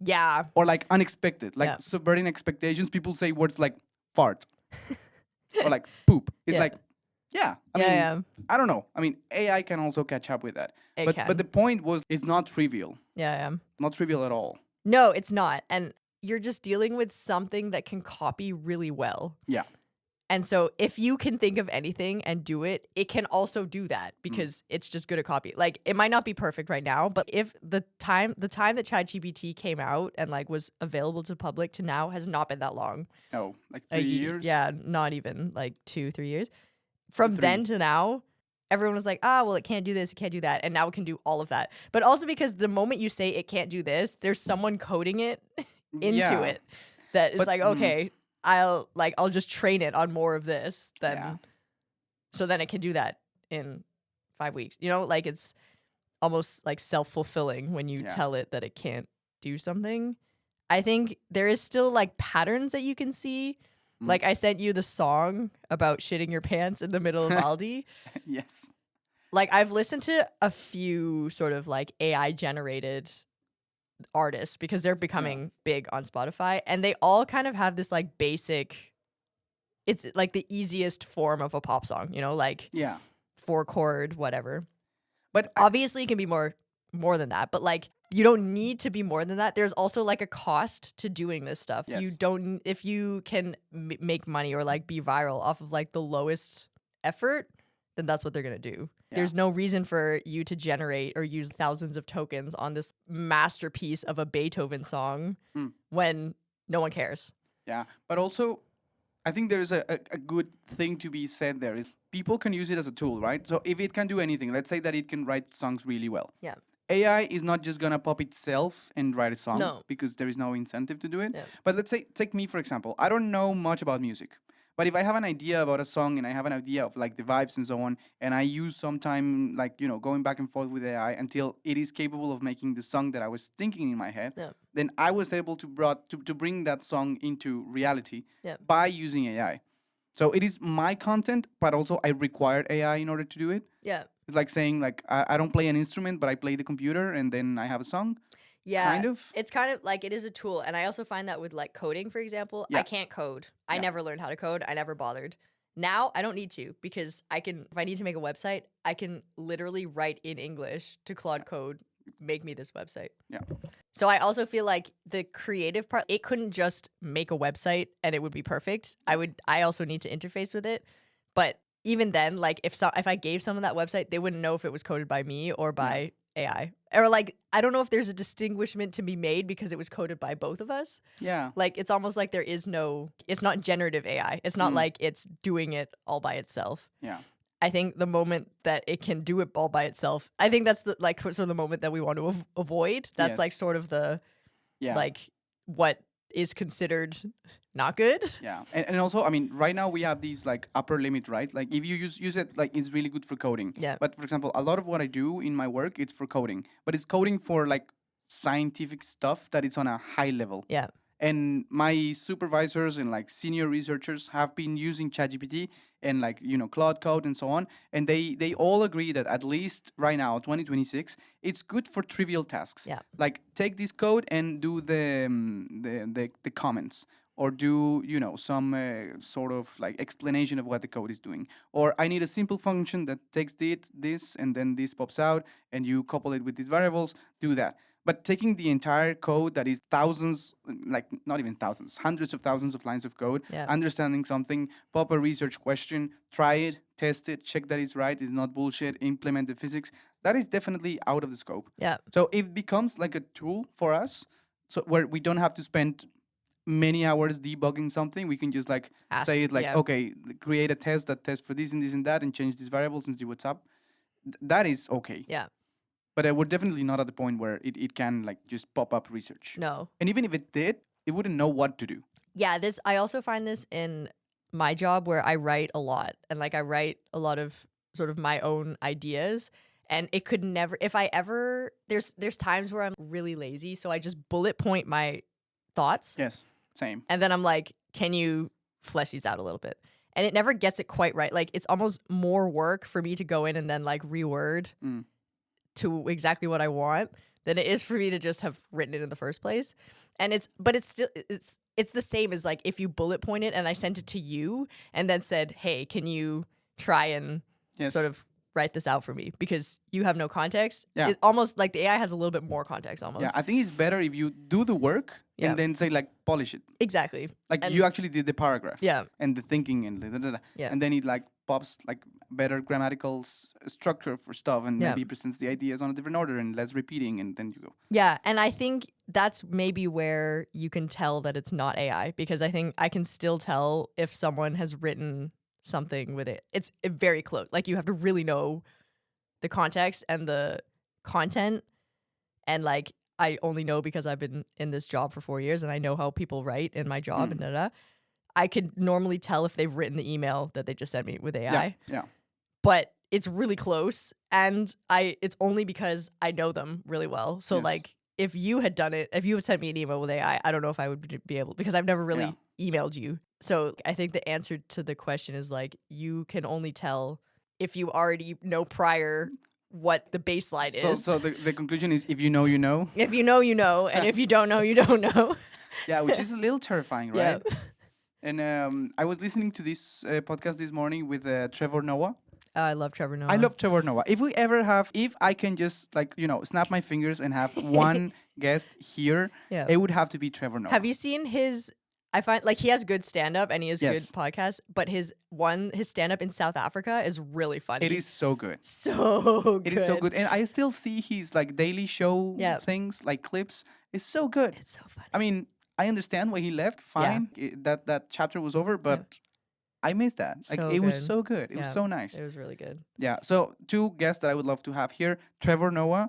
Yeah.
or like unexpected, like
Yeah.
subverting expectations. People say words like fart or like poop. It's
Yeah.
like, yeah, I mean, I don't know. I mean, AI can also catch up with that.
It
But
can.
the point was, it's not trivial.
Yeah.
Not trivial at all.
No, it's not. And you're just dealing with something that can copy really well.
Yeah.
And so if you can think of anything and do it, it can also do that because it's just good at copy. Like it might not be perfect right now, but if the time that ChatGPT came out and like was available to public to now has not been that long.
Oh, like
A
3
ye-
years?
Yeah, not even like 2-3 years. From
3.
then to now, everyone was like, well, it can't do this, it can't do that. And now it can do all of that. But also because the moment you say it can't do this, there's someone coding it into
Yeah.
it that is
But-
like, okay, I'll just train it on more of this then
Yeah.
so then it can do that in 5 weeks. You know, like it's almost like self-fulfilling when you
Yeah.
tell it that it can't do something. I think there is still like patterns that you can see. Like I sent you the song about shitting your pants in the middle of Aldi.
Yes.
Like I've listened to a few sort of like AI generated artists because they're becoming big on Spotify, and they all kind of have this like basic, it's like the easiest form of a pop song, you know, like
Yeah.
4-chord whatever.
But
Obviously it can be more than that, but like you don't need to be more than that. There's also like a cost to doing this stuff.
Yes.
You don't, if you can make money or like be viral off of like the lowest effort, then that's what they're going to do.
Yeah.
There's no reason for you to generate or use thousands of tokens on this masterpiece of a Beethoven song when no one cares.
Yeah, but also, I think there's a good thing to be said there is people can use it as a tool, right? So if it can do anything, let's say that it can write songs really well.
Yeah.
AI is not just gonna pop itself and write a song
No.
because there is no incentive to do it.
Yeah.
But let's say, take me for example. I don't know much about music, but if I have an idea about a song and I have an idea of like the vibes and so on, and I use some time like going back and forth with AI until it is capable of making the song that I was thinking in my head,
Yeah.
then I was able to bring that song into reality
Yeah.
by using AI. So it is my content, but also I required AI in order to do it.
Yeah.
It's like saying like I don't play an instrument, but I play the computer and then I have a song.
Yeah.
Kind of.
It's kind of like it is a tool. And I also find that with like coding, for example,
Yeah.
I can't code. I
Yeah.
never learned how to code. I never bothered. Now I don't need to because I can, if I need to make a website, I can literally write in English to Claude Code, make me this website.
Yeah.
So I also feel like the creative part, it couldn't just make a website and it would be perfect. I also need to interface with it. But even then, like if I gave someone that website, they wouldn't know if it was coded by me or by AI. Or like I don't know if there's a distinguishment to be made because it was coded by both of us.
Yeah.
Like it's almost like there is no, it's not generative AI. It's not like it's doing it all by itself.
Yeah.
I think the moment that it can do it all by itself, I think that's the like sort of the moment that we want to avoid. That's
Yes.
like sort of the
Yeah.
like what is considered not good.
Yeah, and also, I mean, right now we have these like upper limit, right? Like if you use it, like it's really good for coding.
Yeah.
But for example, a lot of what I do in my work, it's for coding, but it's coding for like scientific stuff that it's on a high level.
Yeah.
And my supervisors and like senior researchers have been using ChatGPT and like Claude Code and so on, and they all agree that at least right now, 2026, it's good for trivial tasks.
Yeah.
Like take this code and do the comments, or do some sort of like explanation of what the code is doing, or I need a simple function that takes this and then this pops out and you couple it with these variables. Do that. But taking the entire code that is thousands, like not even thousands, hundreds of thousands of lines of code,
Yeah.
understanding something, pop a research question, try it, test it, check that it's right, it's not bullshit, implement the physics, that is definitely out of the scope.
Yeah.
So it becomes like a tool for us, so where we don't have to spend many hours debugging something. We can just like
Ask-
say it like,
yeah.
okay, create a test that tests for this and this and that and change these variables and see what's up. That is okay.
Yeah.
But we're definitely not at the point where it can like just pop up research.
No.
And even if it did, it wouldn't know what to do.
Yeah, I also find this in my job where I write a lot and like I write a lot of sort of my own ideas, and it could never, if I ever, there's times where I'm really lazy, so I just bullet point my thoughts.
Yes, same.
And then I'm like, can you flesh these out a little bit? And it never gets it quite right. Like it's almost more work for me to go in and then like reword to exactly what I want than it is for me to just have written it in the first place. And it's still it's the same as like if you bullet point it and I sent it to you and then said, hey, can you try and
Yes.
sort of write this out for me, because you have no context.
Yeah.
It almost like the AI has a little bit more context almost.
Yeah, I think it's better if you do the work
Yeah.
and then say like polish it.
Exactly.
Like
And-
you actually did the paragraph.
Yeah.
And the thinking and
Yeah.
and then it like pops like better grammatical structure for stuff, and
Yeah.
maybe presents the ideas on a different order and less repeating, and then you go.
Yeah, and I think that's maybe where you can tell that it's not AI, because I think I can still tell if someone has written something with it. It's very close. Like you have to really know the context and the content, and like I only know because I've been in this job for 4 years and I know how people write in my job and da. I could normally tell if they've written the email that they just sent me with AI.
Yeah.
But it's really close, and it's only because I know them really well. So
Yes.
like if you had done it, if you had sent me an email with AI, I don't know if I would be able, because I've never really emailed you. So I think the answer to the question is like you can only tell if you already know prior what the baseline is.
So the conclusion is, if you know, you know.
If you know, you know, and if you don't know, you don't know.
Yeah, which is a little terrifying,
Yeah.
right? And I was listening to this podcast this morning with Trevor Noah.
I love Trevor Noah.
I love Trevor Noah. If I can just like snap my fingers and have one guest here,
Yeah.
it would have to be Trevor Noah.
Have you seen his? I find like he has good stand up and he has
Yes.
good podcasts, but his stand up in South Africa is really funny.
It is so good.
so good.
It is so good, and I still see his like Daily Show
Yeah.
things, like clips. It's so good.
It's so funny.
I mean, I understand why he left. Fine, that chapter was over, but I missed that. Like
So
it was
good.
so good. It was
Yeah.
so nice.
It was really good.
Yeah. So 2 guests that I would love to have here: Trevor Noah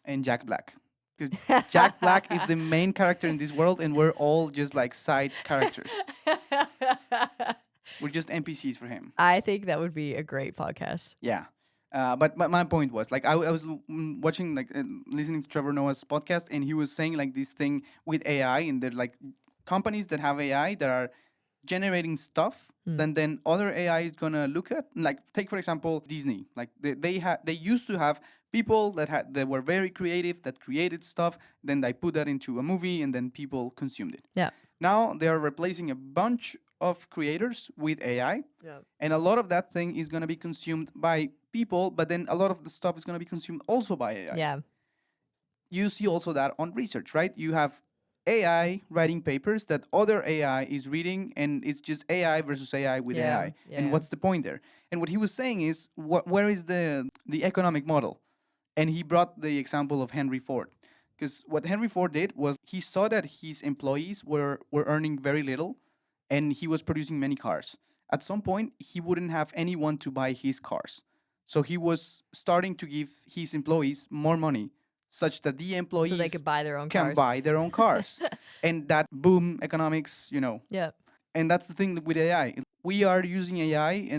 and Jack Black. Because Jack Black is the main character in this world, and we're all just like side characters. We're just NPCs for him.
I think that would be a great podcast.
Yeah. But my point was like I was watching like listening to Trevor Noah's podcast, and he was saying like this thing with AI, and they're like companies that have AI that are generating stuff. Then other AI is gonna look at, like, take for example Disney. Like they used to have people that were very creative, that created stuff. Then they put that into a movie, and then people consumed it.
Yeah.
Now they are replacing a bunch of creators with AI,
Yeah.
and a lot of that thing is gonna be consumed by people, but then a lot of the stuff is gonna be consumed also by AI.
Yeah.
You see also that on research, right? You have AI writing papers that other AI is reading, and it's just AI versus AI with
Yeah,
AI.
yeah.
And what's the point there? And what he was saying is, where is the economic model? And he brought the example of Henry Ford, because what Henry Ford did was he saw that his employees were earning very little, and he was producing many cars. At some point, he wouldn't have anyone to buy his cars. So he was starting to give his employees more money, such that the employees
So they could buy their own
can
cars.
buy their own cars. And that boom economics,
Yeah.
and that's the thing with AI. We are using AI,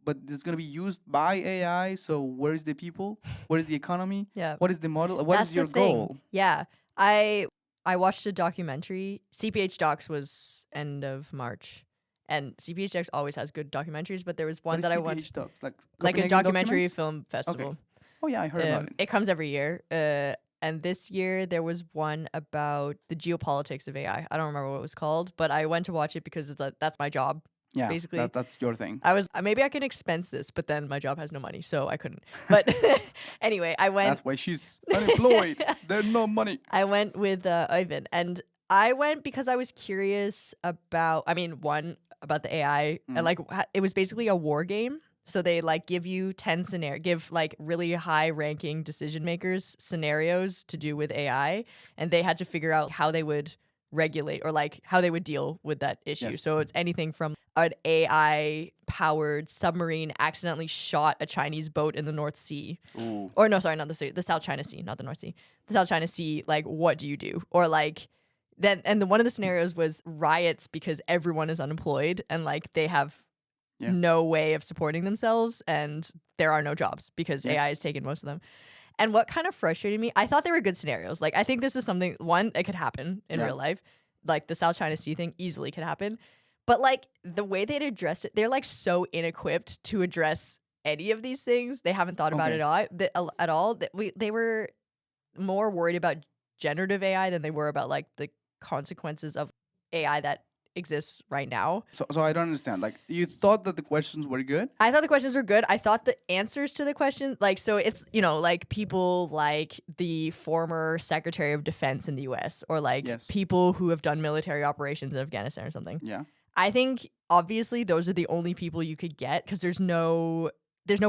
but it's going to be used by AI. So where is the people? Where is the economy?
Yeah.
What is the model? What
That's
is
the
your
thing.
goal?
Yeah. I watched a documentary. CPH Docs was end of March. And CPH Docs always has good documentaries, but there was one
What
that
is
I watched,
CPH Docs? Like
like a
Copenhagen
documentary
Documents?
film festival.
Oh yeah, I heard about it.
It comes every year. And this year there was one about the geopolitics of AI. I don't remember what it was called, but I went to watch it because that's my job.
Yeah,
basically.
that's your thing.
I was maybe I can expense this, but then my job has no money, so I couldn't. But anyway, I went.
That's why she's unemployed. There's no money.
I went with Ivan, and I went because I was curious about. I mean, one about the AI, and like it was basically a war game. So they like give you 10 give like really high ranking decision makers scenarios to do with AI, and they had to figure out how they would regulate or like how they would deal with that issue.
Yes.
So it's anything from an AI powered submarine accidentally shot a Chinese boat in the North Sea.
Ooh.
Or no, sorry, not the sea, the South China Sea, not the North Sea. The South China Sea, like what do you do? Or like one of the scenarios was riots because everyone is unemployed and like they have no way of supporting themselves and there are no jobs because AI has taken most of them. And what kind of frustrated me, I thought they were good scenarios. Like I think this is something, one, that could happen in real life. Like the South China Sea thing easily could happen. But like the way they'd address it, they're like so inequipped to address any of these things. They haven't thought about it at all. They were more worried about generative AI than they were about like the consequences of AI that exists right now.
So I don't understand. Like you thought that the questions were good?
I thought the questions were good. I thought the answers to the questions, like, so it's, like people like the former Secretary of Defense in the US or like people who have done military operations in Afghanistan or something.
Yeah.
I think obviously those are the only people you could get because there's no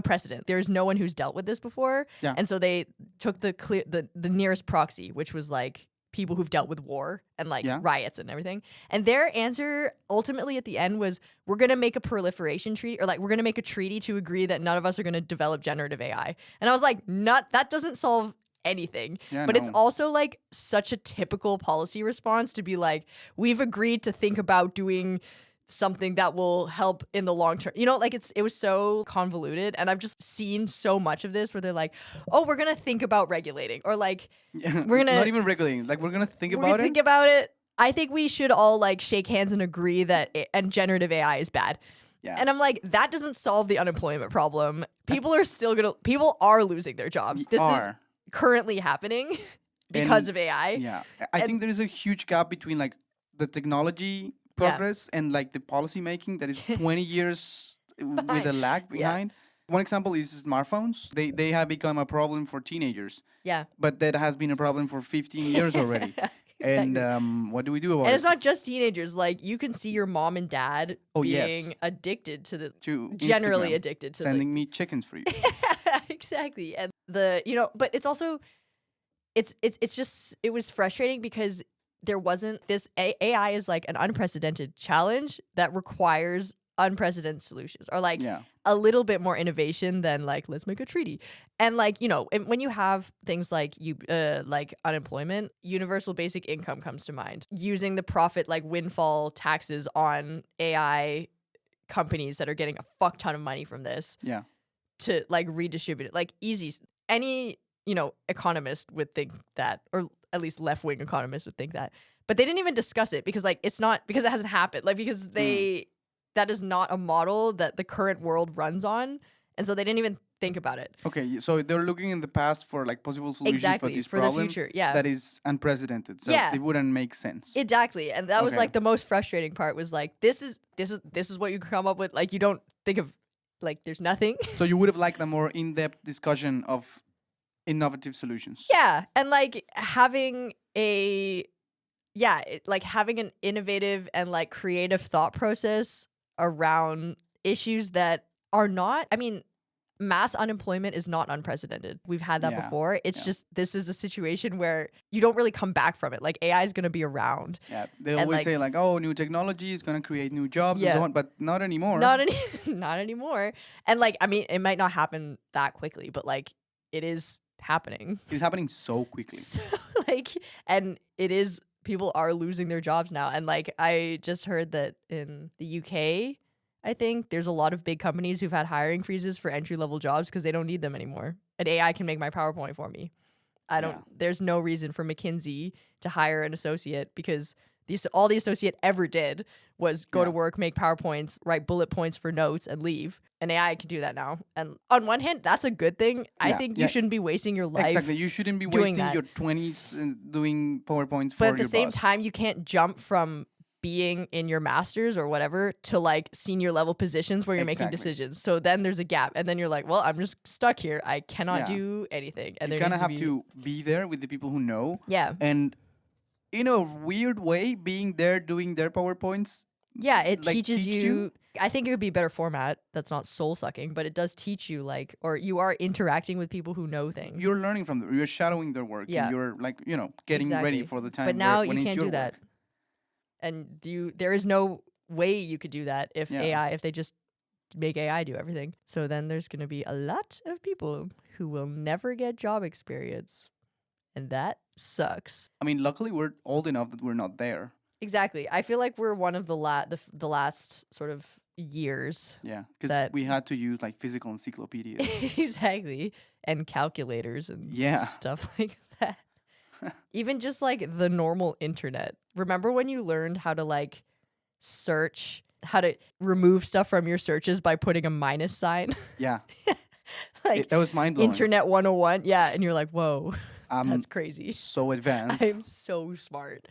precedent. There's no one who's dealt with this before.
Yeah.
And so they took the nearest proxy, which was like people who've dealt with war and like riots and everything. And their answer ultimately at the end was, we're going to make a proliferation treaty, or like we're going to make a treaty to agree that none of us are going to develop generative AI. And I was like, that doesn't solve anything.
Yeah,
but
no.
it's also like such a typical policy response to be like, we've agreed to think about doing something that will help in the long term. Like it was so convoluted, and I've just seen so much of this where they're like, oh, we're gonna think about regulating, or like we're gonna
not even regulating, like we're gonna think about it.
Think about it. I think we should all like shake hands and agree that and generative AI is bad.
Yeah.
And I'm like, that doesn't solve the unemployment problem. People are losing their jobs. This is currently happening because of AI.
Yeah. I think there is a huge gap between like the technology progress and like the policy making that is 20 years with a lag behind. One example is smartphones. They have become a problem for teenagers.
Yeah.
But that has been a problem for 15 years already.
Exactly.
And what do we do about it?
And it's not just teenagers. Like you can see your mom and dad being
yes.
addicted to
generally
addicted to
sending me chickens for you.
Exactly. And but it's also it's just, it was frustrating because there wasn't this AI is like an unprecedented challenge that requires unprecedented solutions, or like
Yeah.
a little bit more innovation than like let's make a treaty. And like, you know, when you have things like like unemployment, universal basic income comes to mind. Using the profit like windfall taxes on AI companies that are getting a fuck ton of money from this
Yeah.
to like redistribute it. Like easy. Any, you know, economist would think that, or at least left-wing economists would think that. But they didn't even discuss it because like it's not, because it hasn't happened. Like because that is not a model that the current world runs on. And so they didn't even think about it.
Okay, so they're looking in the past for like possible solutions
Exactly,
for this
for the
problem
future, yeah.
that is unprecedented. So
Yeah.
it wouldn't make sense.
Exactly. And that was
Okay.
like the most frustrating part was like this is what you come up with. Like you don't think of like there's nothing.
So you would have liked a more in-depth discussion of innovative solutions.
Yeah. And like having like having an innovative and like creative thought process around issues that are not, I mean, mass unemployment is not unprecedented. We've had that
Yeah,
before. It's
yeah.
just this is a situation where you don't really come back from it. Like AI is going to be around.
Yeah, they
And,
always
like-
say like, "Oh, new technology is gonna create new jobs and
Yeah.
so on," but not anymore.
Not anymore. And like, I mean, it might not happen that quickly, but like it is happening.
It's happening so quickly.
So like, and it is, people are losing their jobs now. And like, I just heard that in the UK, I think there's a lot of big companies who've had hiring freezes for entry level jobs because they don't need them anymore. An AI can make my PowerPoint for me. There's no reason for McKinsey to hire an associate because all the associate ever did was go to
Yeah.
work, make PowerPoints, write bullet points for notes, and leave. An AI can do that now. And on one hand, that's a good thing. I
Yeah,
think
yeah.
you shouldn't be wasting your life.
Exactly. You shouldn't be
doing
wasting
that.
your 20s doing PowerPoints for
But at the
your
same
boss.
time, you can't jump from being in your master's or whatever to like senior level positions where you're making
Exactly.
decisions. So then there's a gap. And then you're like, well, I'm just stuck here. I cannot
Yeah.
do anything. And
you
there
kind of
needs
have to be there with the people who know,
Yeah.
and in a weird way, being there doing their PowerPoints.
Yeah, it
like,
teaches
teach
you.
you?
I think it would be a better format that's not soul sucking, but it does teach you like, or you are interacting with people who know things.
You're learning from them. You're shadowing their work.
Yeah.
And you're like, getting ready
Exactly.
for the time.
But now
when
you
it's
can't
your
do that.
work.
And there is no way you could do that if
Yeah.
if they just make AI do everything. So then there's going to be a lot of people who will never get job experience. And that sucks.
I mean, luckily we're old enough that we're not there.
Exactly. I feel like we're one of the last sort of years.
Yeah, because
That-
we had to use like physical encyclopedias.
Exactly. And calculators and
Yeah.
stuff like that. Even just like the normal internet. Remember when you learned how to like search, how to remove stuff from your searches by putting a minus sign?
Yeah,
Like
that was mind blowing.
Internet 101. Yeah. And you're like, whoa,
I'm
that's crazy.
so advanced.
I'm so smart.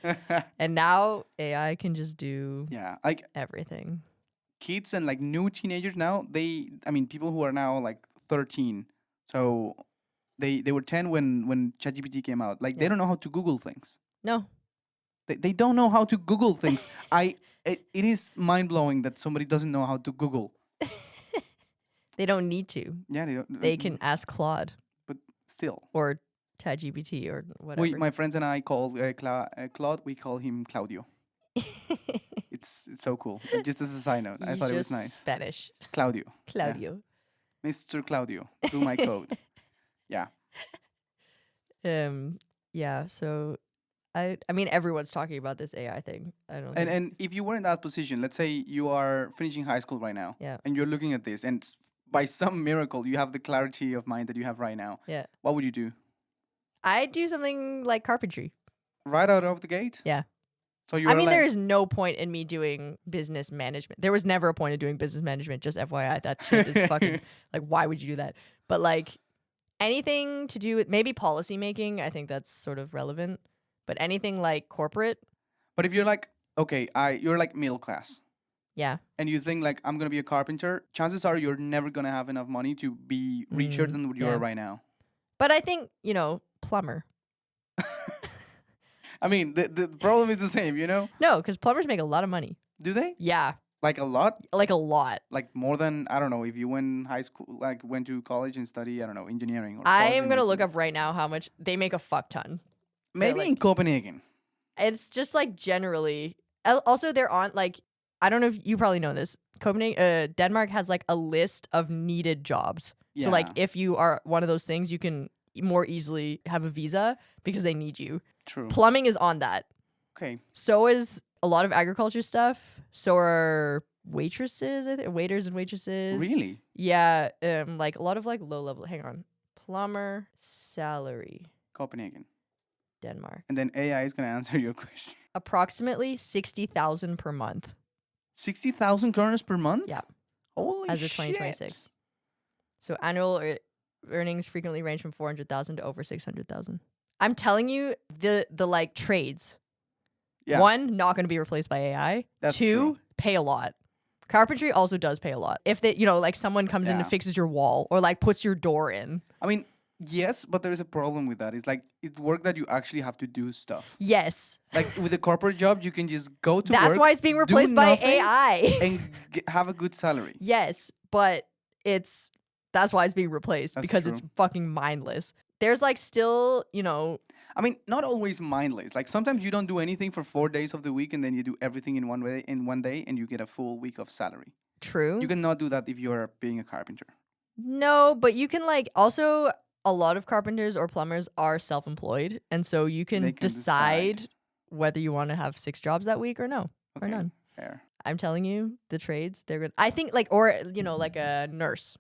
And now AI can just do
Yeah, like
everything.
kids and like new teenagers now. People who are now like 13. So they were 10 when ChatGPT came out. Like they
Yeah.
don't know how to Google things.
No.
They don't know how to Google things. It is mind blowing that somebody doesn't know how to Google.
They don't need to.
Yeah, they don't.
They can ask Claude
but still.
or ChatGPT or whatever.
My friends and I call Claude. We call him Claudio. It's so cool. Just as a side note, I
He's
thought it was
just
nice.
Spanish.
Claudio,
Claudio.
Mr. Claudio, do my code. Yeah,
Yeah, so I mean everyone's talking about this AI thing. I don't think,
and if you were in that position, let's say you are finishing high school right now,
Yeah.
and you're looking at this, and by some miracle you have the clarity of mind that you have right now.
Yeah.
What would you do?
I'd do something like carpentry.
Right out of the gate?
Yeah.
So you're
I mean,
like,
there is no point in me doing business management. There was never a point of doing business management, just FYI. That shit is fucking like, why would you do that? But like anything to do with maybe policy making, I think that's sort of relevant. But anything like corporate,
But if you're like, okay, you're like middle class,
yeah.
and you think like I'm gonna be a carpenter, chances are you're never gonna have enough money to be richer than what you
yeah.
are right now.
But I think, plumber.
I mean, the problem is the same,
No, because plumbers make a lot of money.
Do they?
Yeah,
Like a lot?
like a lot.
Like more than, I don't know, if you went high school, like went to college and study, I don't know, engineering or
I
policy
am going to look
making.
up right now how much they make a fuck ton.
Maybe
like-
in Copenhagen.
It's just like generally. Also, they're on like I don't know if you probably know this. Copenhagen, Denmark has like a list of needed jobs. So like
Yeah.
if you are one of those things, you can more easily have a visa because they need you.
True.
Plumbing is on that.
Okay.
So is a lot of agriculture stuff. So are waitresses, I think, waiters and waitresses.
Really?
Yeah, like a lot of like low level. Hang on, plumber salary,
Copenhagen.
Denmark,
And then AI is gonna answer your question.
approximately 60,000 per month
60,000 kroners per month?
Yeah.
Holy
as of
shit.
2026. So annual earnings frequently range from 400,000 to over 600,000. I'm telling you, the like trades.
Yeah.
One, not going to be replaced by AI.
That's
Two,
true.
pay a lot. Carpentry also does pay a lot. If they, like someone comes in and
Yeah.
fixes your wall or like puts your door in.
I mean, yes, but there is a problem with that. It's like it's work that you actually have to do stuff.
Yes.
Like with a corporate job, you can just go to
That's
work.
why it's being
do
replaced by
nothing,
AI.
and have a good salary.
Yes, but that's why it's being replaced
That's
because it's
true.
fucking mindless. There's like still,
I mean, not always mindless. Like sometimes you don't do anything for 4 days of the week, and then you do everything in one day, and you get a full week of salary.
true.
You cannot do that if you're being a carpenter.
No, but you can like also a lot of carpenters or plumbers are self-employed, and so you can,
They can
decide whether you want to have 6 jobs that week or no, or
Okay,
none.
fair.
I'm telling you, the trades they're good. I think like or like a nurse.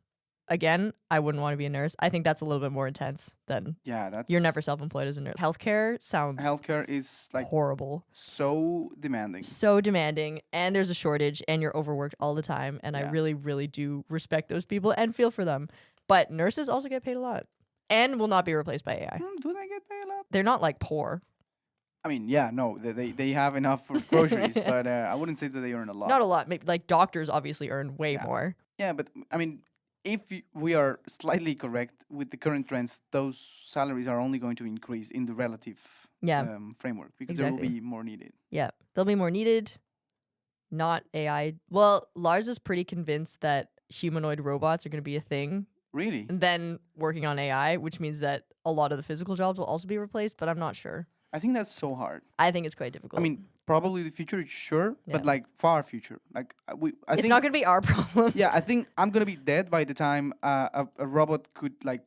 Again, I wouldn't want to be a nurse. I think that's a little bit more intense than
Yeah, that's
you're never self-employed as a nurse. Healthcare sounds
healthcare is like
horrible.
so demanding.
So demanding, and there's a shortage, and you're overworked all the time, and I
Yeah.
really, really do respect those people and feel for them. But nurses also get paid a lot and will not be replaced by AI.
Do they get paid a lot?
They're not like poor.
I mean, yeah, no, they have enough for groceries, but I wouldn't say that they earn a lot.
Not a lot. Maybe like doctors obviously earn way
Yeah.
more.
Yeah, but I mean, if we are slightly correct with the current trends, those salaries are only going to increase in the relative
Yeah.
framework because there will
Exactly.
be more needed.
Yeah. They'll be more needed. Not AI. Well, Lars is pretty convinced that humanoid robots are going to be a thing.
Really?
And then working on AI, which means that a lot of the physical jobs will also be replaced, but I'm not sure.
I think that's so hard.
I think it's quite difficult.
I mean, probably the future, sure, but
Yeah.
like far future. Like I
it's
think
not going to be our problem.
yeah, I think I'm gonna be dead by the time a robot could like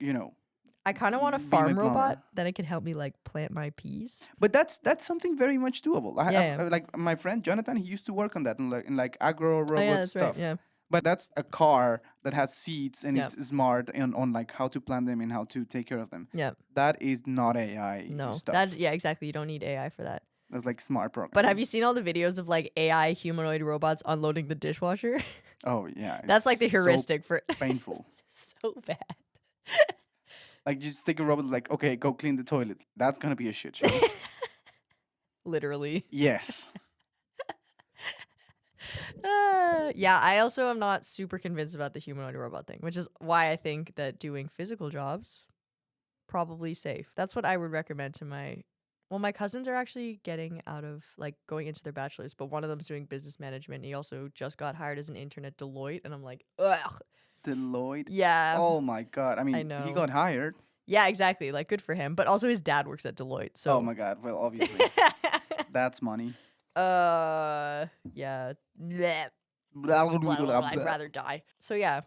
I kind of want a
Be my
farm
plumber.
robot that it can help me like plant my peas.
But that's something very much doable.
Yeah.
Like my friend Jonathan, he used to work on that in like agro robot
Oh yeah, that's
stuff.
right. Yeah.
But that's a car that has seats and
Yep.
it's smart on like how to plant them and how to take care of them.
Yeah.
That is not AI
No.
stuff.
Yeah, exactly. You don't need AI for that.
That's like smart programming.
But have you seen all the videos of like AI humanoid robots unloading the dishwasher?
Oh yeah.
That's like the
it's so
heuristic for
painful.
so bad.
Like just take a robot like, okay, go clean the toilet. That's gonna be a shit show.
Literally.
Yes.
Yeah, I also am not super convinced about the humanoid robot thing, which is why I think that doing physical jobs probably safe. That's what I would recommend to my cousins are actually getting out of like going into their bachelors, but one of them's doing business management. And he also just got hired as an intern at Deloitte, and I'm like, ugh.
Deloitte.
Yeah.
Oh my god. I mean, he
know.
got hired.
Yeah, exactly. Like good for him. But also his dad works at Deloitte. So
Oh my god. Well, obviously. That's money.
yeah. Bleh. Blah, blah, blah. I'd rather die. So yeah,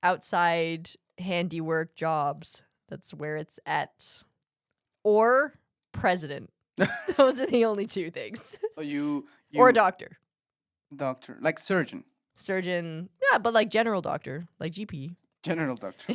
outside handiwork jobs. That's where it's at. Or president. Those are the only two things.
So you
Or a doctor,
doctor, like surgeon,
surgeon. Yeah, but like general doctor, like GP.
general doctor.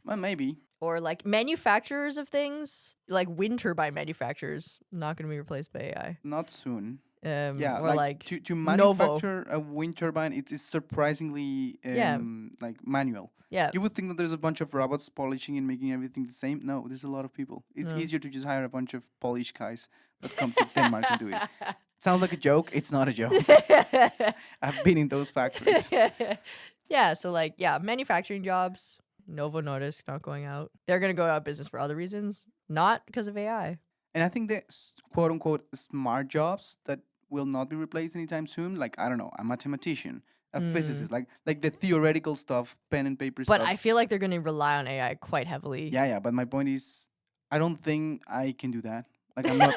Well, maybe.
Or like manufacturers of things, like wind turbine manufacturers, not going to be replaced by AI.
Not soon.
Yeah,
Or
or
like to
Novo.
manufacture a wind turbine, it is surprisingly
Yeah.
like manual.
yeah,
You would think that there's a bunch of robots polishing and making everything the same. No, there's a lot of people. It's
No.
easier to just hire a bunch of Polish guys that come to Denmark and do it. Sounds like a joke. It's not a joke. I've been in those factories.
yeah, so like manufacturing jobs. Novo Nordisk not going out. They're gonna go out of business for other reasons, not because of AI.
And I think the quote unquote smart jobs that will not be replaced anytime soon, like I don't know, a mathematician, a physicist, like the theoretical stuff, pen and paper
But
stuff.
I feel like they're gonna rely on AI quite heavily.
Yeah, but my point is I don't think I can do that. Like I'm not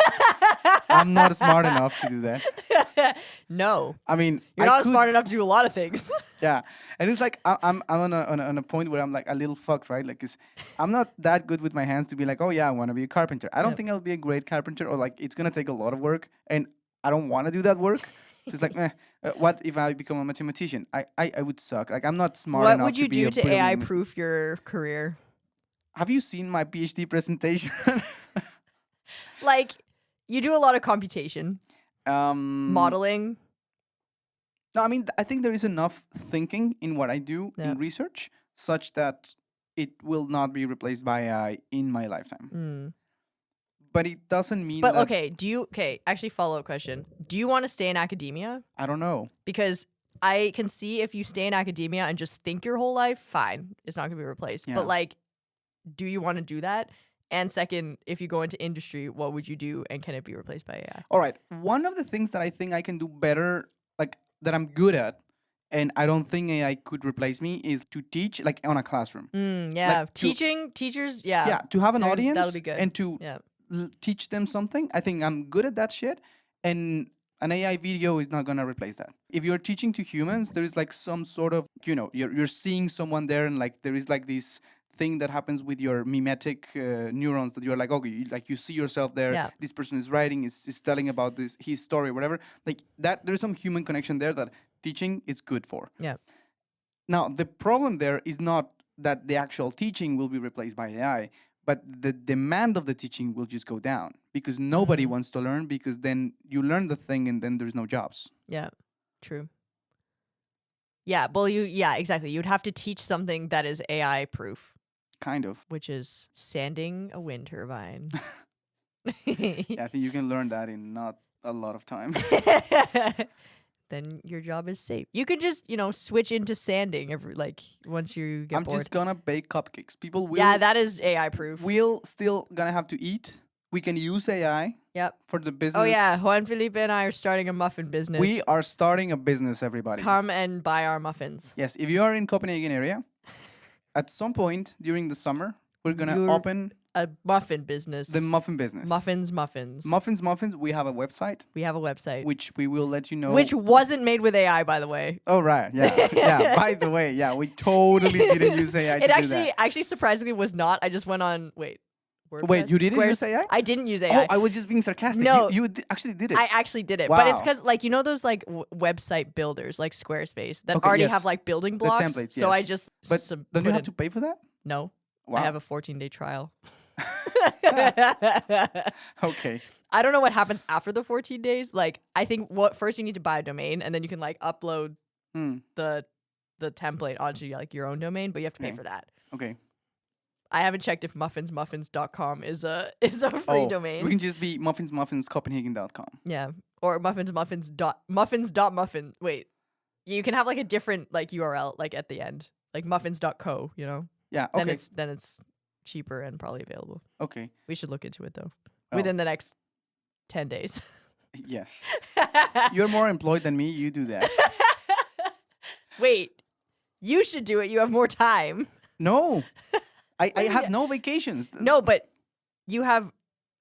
I'm not smart enough to do that.
No,
I mean,
you're
I
not
could,
smart enough to do a lot of things.
Yeah, and it's like I'm on a point where I'm like a little fucked, right? Like, 'cause I'm not that good with my hands to be like, oh yeah, I want to be a carpenter. I don't
Yep.
think I'll be a great carpenter, or like it's gonna take a lot of work, and I don't want to do that work. So it's like, what if I become a mathematician? I would suck. Like I'm not smart
What
enough
would you
to be
do
a
to
brilliant
AI
ma-
proof your career?
Have you seen my PhD presentation?
Like, you do a lot of computation, modeling.
No, I mean, I think there is enough thinking in what I do
Yeah.
in research such that it will not be replaced by AI in my lifetime.
Mm.
But it doesn't mean
But
that
okay, actually, follow up question. Do you want to stay in academia?
I don't know.
Because I can see if you stay in academia and just think your whole life, fine, it's not going to be replaced.
Yeah.
But like, do you want to do that? And second, if you go into industry, what would you do and can it be replaced by AI?
All right. One of the things that I think I can do better, like that I'm good at, and I don't think AI could replace me, is to teach like on a classroom.
Yeah,
Like, to-
teachers, yeah.
Yeah, to have an
That'll
audience
be good.
and to
Yeah.
teach them something. I think I'm good at that shit, and an AI video is not gonna replace that. If you're teaching to humans, there is like some sort of you're seeing someone there, and like there is like this thing that happens with your mimetic neurons that you're like, okay, like you see yourself there.
Yeah.
This person is writing, is telling about his story, whatever. Like that, there's some human connection there that teaching is good for.
Yeah.
Now, the problem there is not that the actual teaching will be replaced by AI, but the demand of the teaching will just go down because nobody wants to learn, because then you learn the thing and then there's no jobs.
Yeah. True. Yeah, well, exactly. You'd have to teach something that is AI proof,
Kind of.
which is sanding a wind turbine.
Yeah, I think you can learn that in not a lot of time.
Then your job is safe. You could just, switch into sanding once you get
I'm
bored.
just gonna bake cupcakes. People will
Yeah, that is AI proof.
we'll still gonna have to eat. We can use AI
Yep.
for the business.
Oh yeah, Juan Felipe and I are starting a muffin business.
We are starting a business, everybody.
Come and buy our muffins.
Yes, if you are in Copenhagen area, at some point during the summer, we're gonna
You're-
open
A muffin business.
the muffin business.
Muffins.
Muffins. We have a website,
We have a website.
which we will let you know.
Which wasn't made with AI, by the way.
Oh right, yeah, yeah. By the way, yeah, we totally didn't use AI to
It
do
actually surprisingly was not. I just went on
Wait, you didn't use AI?
I didn't use
that.
AI.
Oh, I was just being sarcastic.
No.
You actually did it.
I actually did it, but it's
Wow.
because those website builders like Squarespace that
Okay,
already
yes.
have like building blocks.
templates,
So I
yes.
just
but
sub-
don't you
put
have
in-
to pay for that?
No,
Wow.
I have a 14-day trial.
Okay.
I don't know what happens after the 14 days. Like, I think first you need to buy a domain, and then you can like upload
Hmm.
the template onto your own domain, but you have to pay
Okay.
for that.
Okay.
I haven't checked if muffinsmuffins.com is a free domain.
We can just be muffinscopenhagen.com.
Yeah, or muffins.muffin. Wait, you can have like a different URL at the end, like muffins.co.
Yeah.
Then
Okay.
it's cheaper and probably available.
Okay.
We should look into it though
Oh.
within the next 10 days.
Yes. You're more employed than me. You do that.
Wait, you should do it. You have more time.
No. I
do you
have
mean?
no vacations.
No, but you have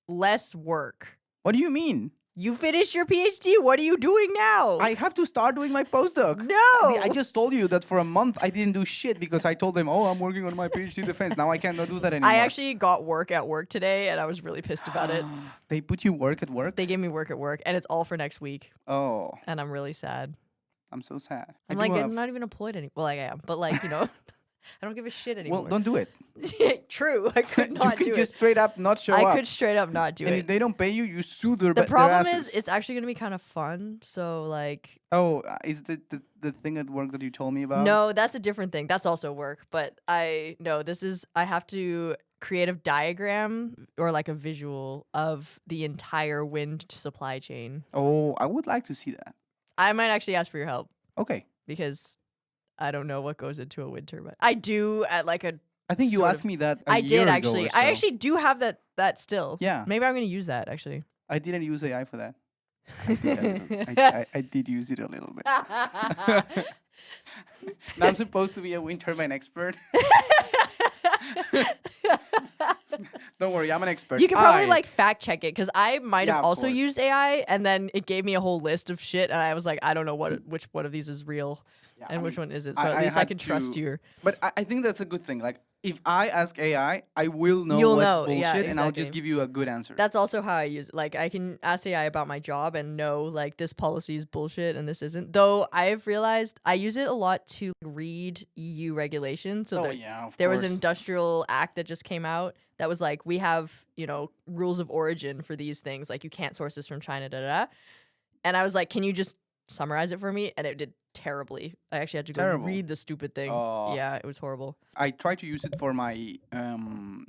less work.
What do you mean?
You finished your PhD. What are you doing now?
I have to start doing my postdoc.
No.
I just told you that for a month I didn't do shit because I told them, oh, I'm working on my PhD defense. Now I cannot do that anymore.
I actually got work at work today, and I was really pissed about it.
They put you work at work?
They gave me work at work, and it's all for next week,
Oh,
and I'm really sad.
I'm so sad.
I'm I'm not even employed anymore. Well, I am, but I don't give a shit anymore.
Well, don't do it.
True, I could
You
not
can
do
just
it.
straight up not show
I
up.
could straight up not do
And
it.
if they don't pay you, you sue their
The
their
problem
asses.
is, it's actually gonna be kind of fun. So
Oh, is the thing at work that you told me about?
no, that's a different thing. That's also work. But I have to create a diagram or a visual of the entire wind supply chain.
Oh, I would like to see that.
I might actually ask for your help
Okay.
because I don't know what goes into a wind turbine. I do at
I think you
Sort
asked
of.
me that
I
year
did
ago
actually.
or so.
I actually do have that still.
Yeah.
Maybe I'm gonna use that actually.
I didn't use AI for that. I did use it a little bit. Now I'm supposed to be a wind turbine expert. Don't worry, I'm an expert.
You can probably
I-
like fact check it because I might
Yeah,
have
of
also
course.
used AI, and then it gave me a whole list of shit, and I was like, I don't know which one of these is real
Yeah,
and
I
which
mean,
one isn't. So
I-
at
I
least I
had
can trust
to-
you.
But I think that's a good thing. Like, if I ask AI, I will know
You'll
what's
know,
bullshit,
yeah,
and I'll just
exactly.
give you a good answer.
That's also how I use it. Like I can ask AI about my job and know like this policy is bullshit and this isn't. Though I've realized I use it a lot to read EU regulations. So
oh
that
yeah, of
there
course.
was an industrial act that just came out that was like we have, rules of origin for these things. Like you can't source this from China, da da da. And I was like, can you just summarize it for me? And it did terribly. I actually had to go
Terrible.
read the stupid thing.
Oh.
Yeah, it was horrible.
I tried to use it for my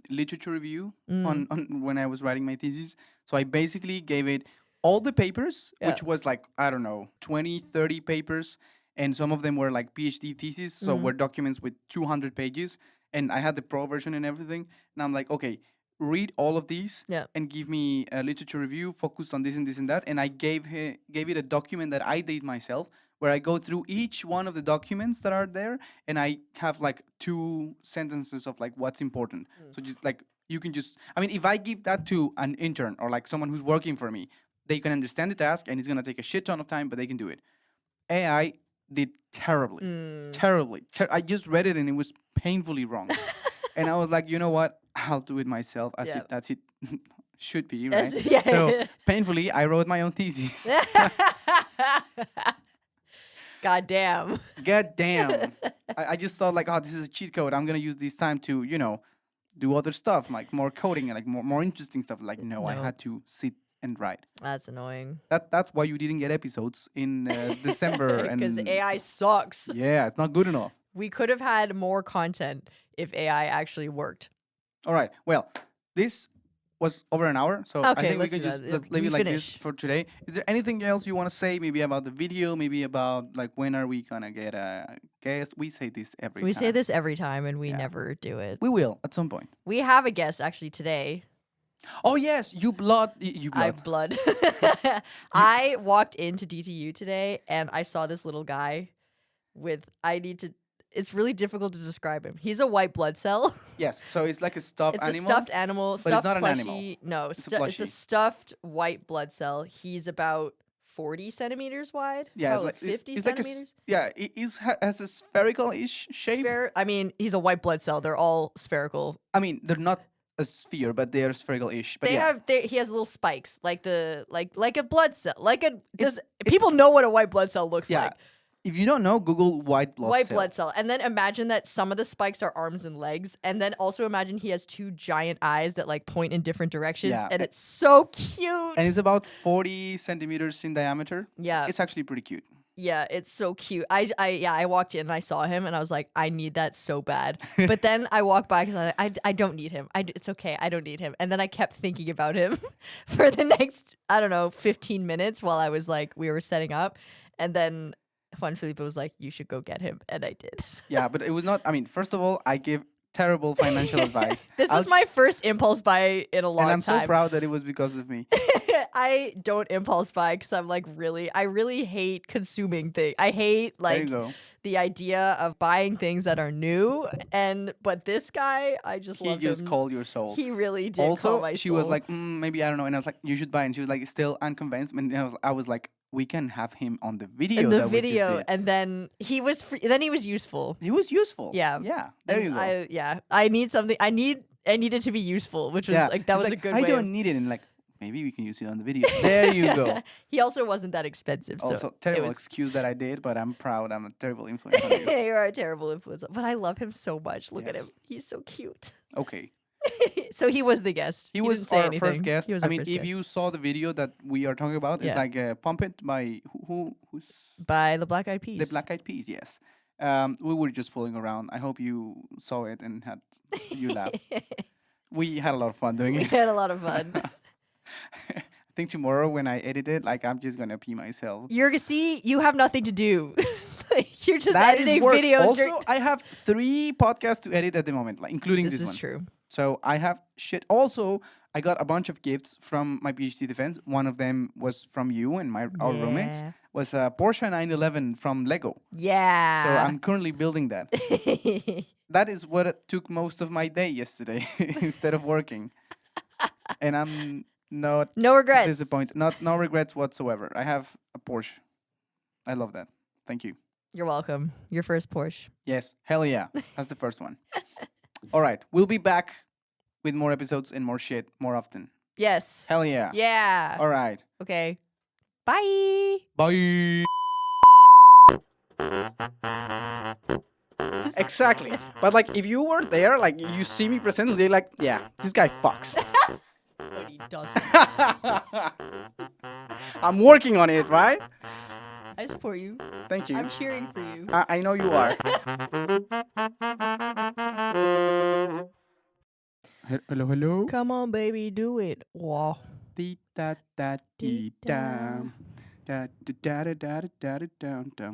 literature review
Mm.
on when I was writing my thesis. So I basically gave it all the papers, which was like, I don't know, 20, 30 papers. And some of them were like PhD theses. So
Mhm.
were documents with 200 pages. And I had the pro version and everything. And I'm like, okay, read all of these
Yeah.
and give me a literature review focused on this and this and that. And I gave it a document that I did myself, where I go through each one of the documents that are there, and I have like 2 sentences of like what's important. So just like you can just, I mean, if I give that to an intern or like someone who's working for me, they can understand the task, and it's gonna take a shit ton of time, but they can do it. AI did terribly,
Mm.
terribly. I just read it and it was painfully wrong, and I was like, you know what? I'll do it myself.
Yeah.
That's it. Should be right.
Yes, yeah.
So painfully, I wrote my own thesis.
God damn.
God damn. I just thought like, oh, this is a cheat code. I'm gonna use this time to, do other stuff, like more coding and like more interesting stuff. Like, no, I
No.
had to sit and write.
That's annoying.
That's why you didn't get episodes in December.
Because
and
AI sucks.
yeah, it's not good enough.
We could have had more content if AI actually worked.
All right. Well, this was over an hour, so I
Okay,
think we
let's
can
do
just
that.
let's leave
We
it like this
finish.
for today. Is there anything else you want to say? Maybe about the video, maybe about like when are we gonna get a guest? We say this every
We
time.
say this every time and we
Yeah.
never do it.
We will at some point.
We have a guest actually today.
Oh yes, you blood.
I have blood. I walked into DTU today and I saw this little guy it's really difficult to describe him. He's a white blood cell.
Yes, so it's like a stuffed
It's
animal.
a stuffed animal,
it's
stuffed
not an
plushie.
animal.
No,
It's a
it's a
plushie.
stuffed white blood cell. He's about 40 centimeters wide.
Yeah,
probably
it's like
50
it's like
centimeters.
it has a spherical-ish shape.
I mean, he's a white blood cell. They're all spherical.
I mean, they're not a sphere, but they're spherical-ish. But
He has little spikes, like a blood cell. People know what a white blood cell looks
yeah.
like?
If you don't know, Google white blood
White
cell.
blood cell. And then imagine that some of the spikes are arms and legs. And then also imagine he has 2 giant eyes that like point in different directions.
Yeah,
And it's so cute.
And it's about 40 centimeters in diameter.
yeah.
It's actually pretty cute.
Yeah, it's so cute. I walked in and I saw him and I was like, I need that so bad. But then I walked by because I don't need him. It's okay. I don't need him. And then I kept thinking about him for the next, I don't know, 15 minutes while I was like, we were setting up. And then Juan Felipe was like, you should go get him. And I did.
Yeah, but it was not. I mean, first of all, I give terrible financial advice.
This
I'll
is my first impulse buy in a long
and I'm
time.
so proud that it was because of me.
I don't impulse buy because I'm like I really hate consuming things. I hate
There you
like
go.
the idea of buying things that are new. But this guy, I just
He
love
just
him.
called your soul.
He really did call
Also,
my
she was
soul.
like, maybe I don't know, and I was like, you should buy, and she was like, still unconvinced. And I was like, we can have him on the video.
in the
that we just
video,
did.
and then he was useful.
He was useful.
Yeah.
Yeah. There you
And
go.
I need something. I needed to be useful, which was
yeah.
like that
He's
was
like,
a good
I
way.
don't need it, and like maybe we can use it on the video. There you go.
He also wasn't that expensive. So
Also, terrible
was-
excuse that I did, but I'm proud. I'm a terrible influence on you.
You're a terrible influencer, but I love him so much. Look at him;
Yes.
he's so cute.
Okay.
So he was the guest.
He
didn't
was
say
our
anything.
first guest.
He was
I
our
mean,
first
if
guest.
you saw the video that we are talking about,
Yeah.
it's like Pump It by who's
By the Black Eyed Peas.
the Black Eyed Peas, yes. We were just fooling around. I hope you saw it and had you laugh. We had a lot of fun doing
We
it.
had a lot of fun.
I think tomorrow when I edit it, like I'm just gonna pee myself.
You have nothing to do. Like, you're just
That is
editing
work.
videos.
Also, I have 3 podcasts to edit at the moment, like including
this
this
is
one.
true.
So I have shit. Also, I got a bunch of gifts from my PhD defense. One of them was from you and our roommates.
Yeah.
Was a Porsche 911 from Lego.
Yeah.
So I'm currently building that. that is what it took most of my day yesterday instead of working. And I'm not
No regrets.
disappointed. No regrets whatsoever. I have a Porsche. I love that. Thank you.
You're welcome. Your first Porsche.
Yes, hell yeah. That's the first one. All right, we'll be back with more episodes and more shit more often.
Yes.
Hell yeah.
Yeah.
All right.
Okay. Bye.
Bye. Exactly. But like, if you were there, like, you see me present, you're like, yeah, this guy fucks.
But he doesn't.
I'm working on it, right?
I support you.
Thank you.
I'm cheering for you.
I know you are. Hello, hello.
Come on, baby, do it. Wow.
Dee da da dee da. Da da da da da da da da.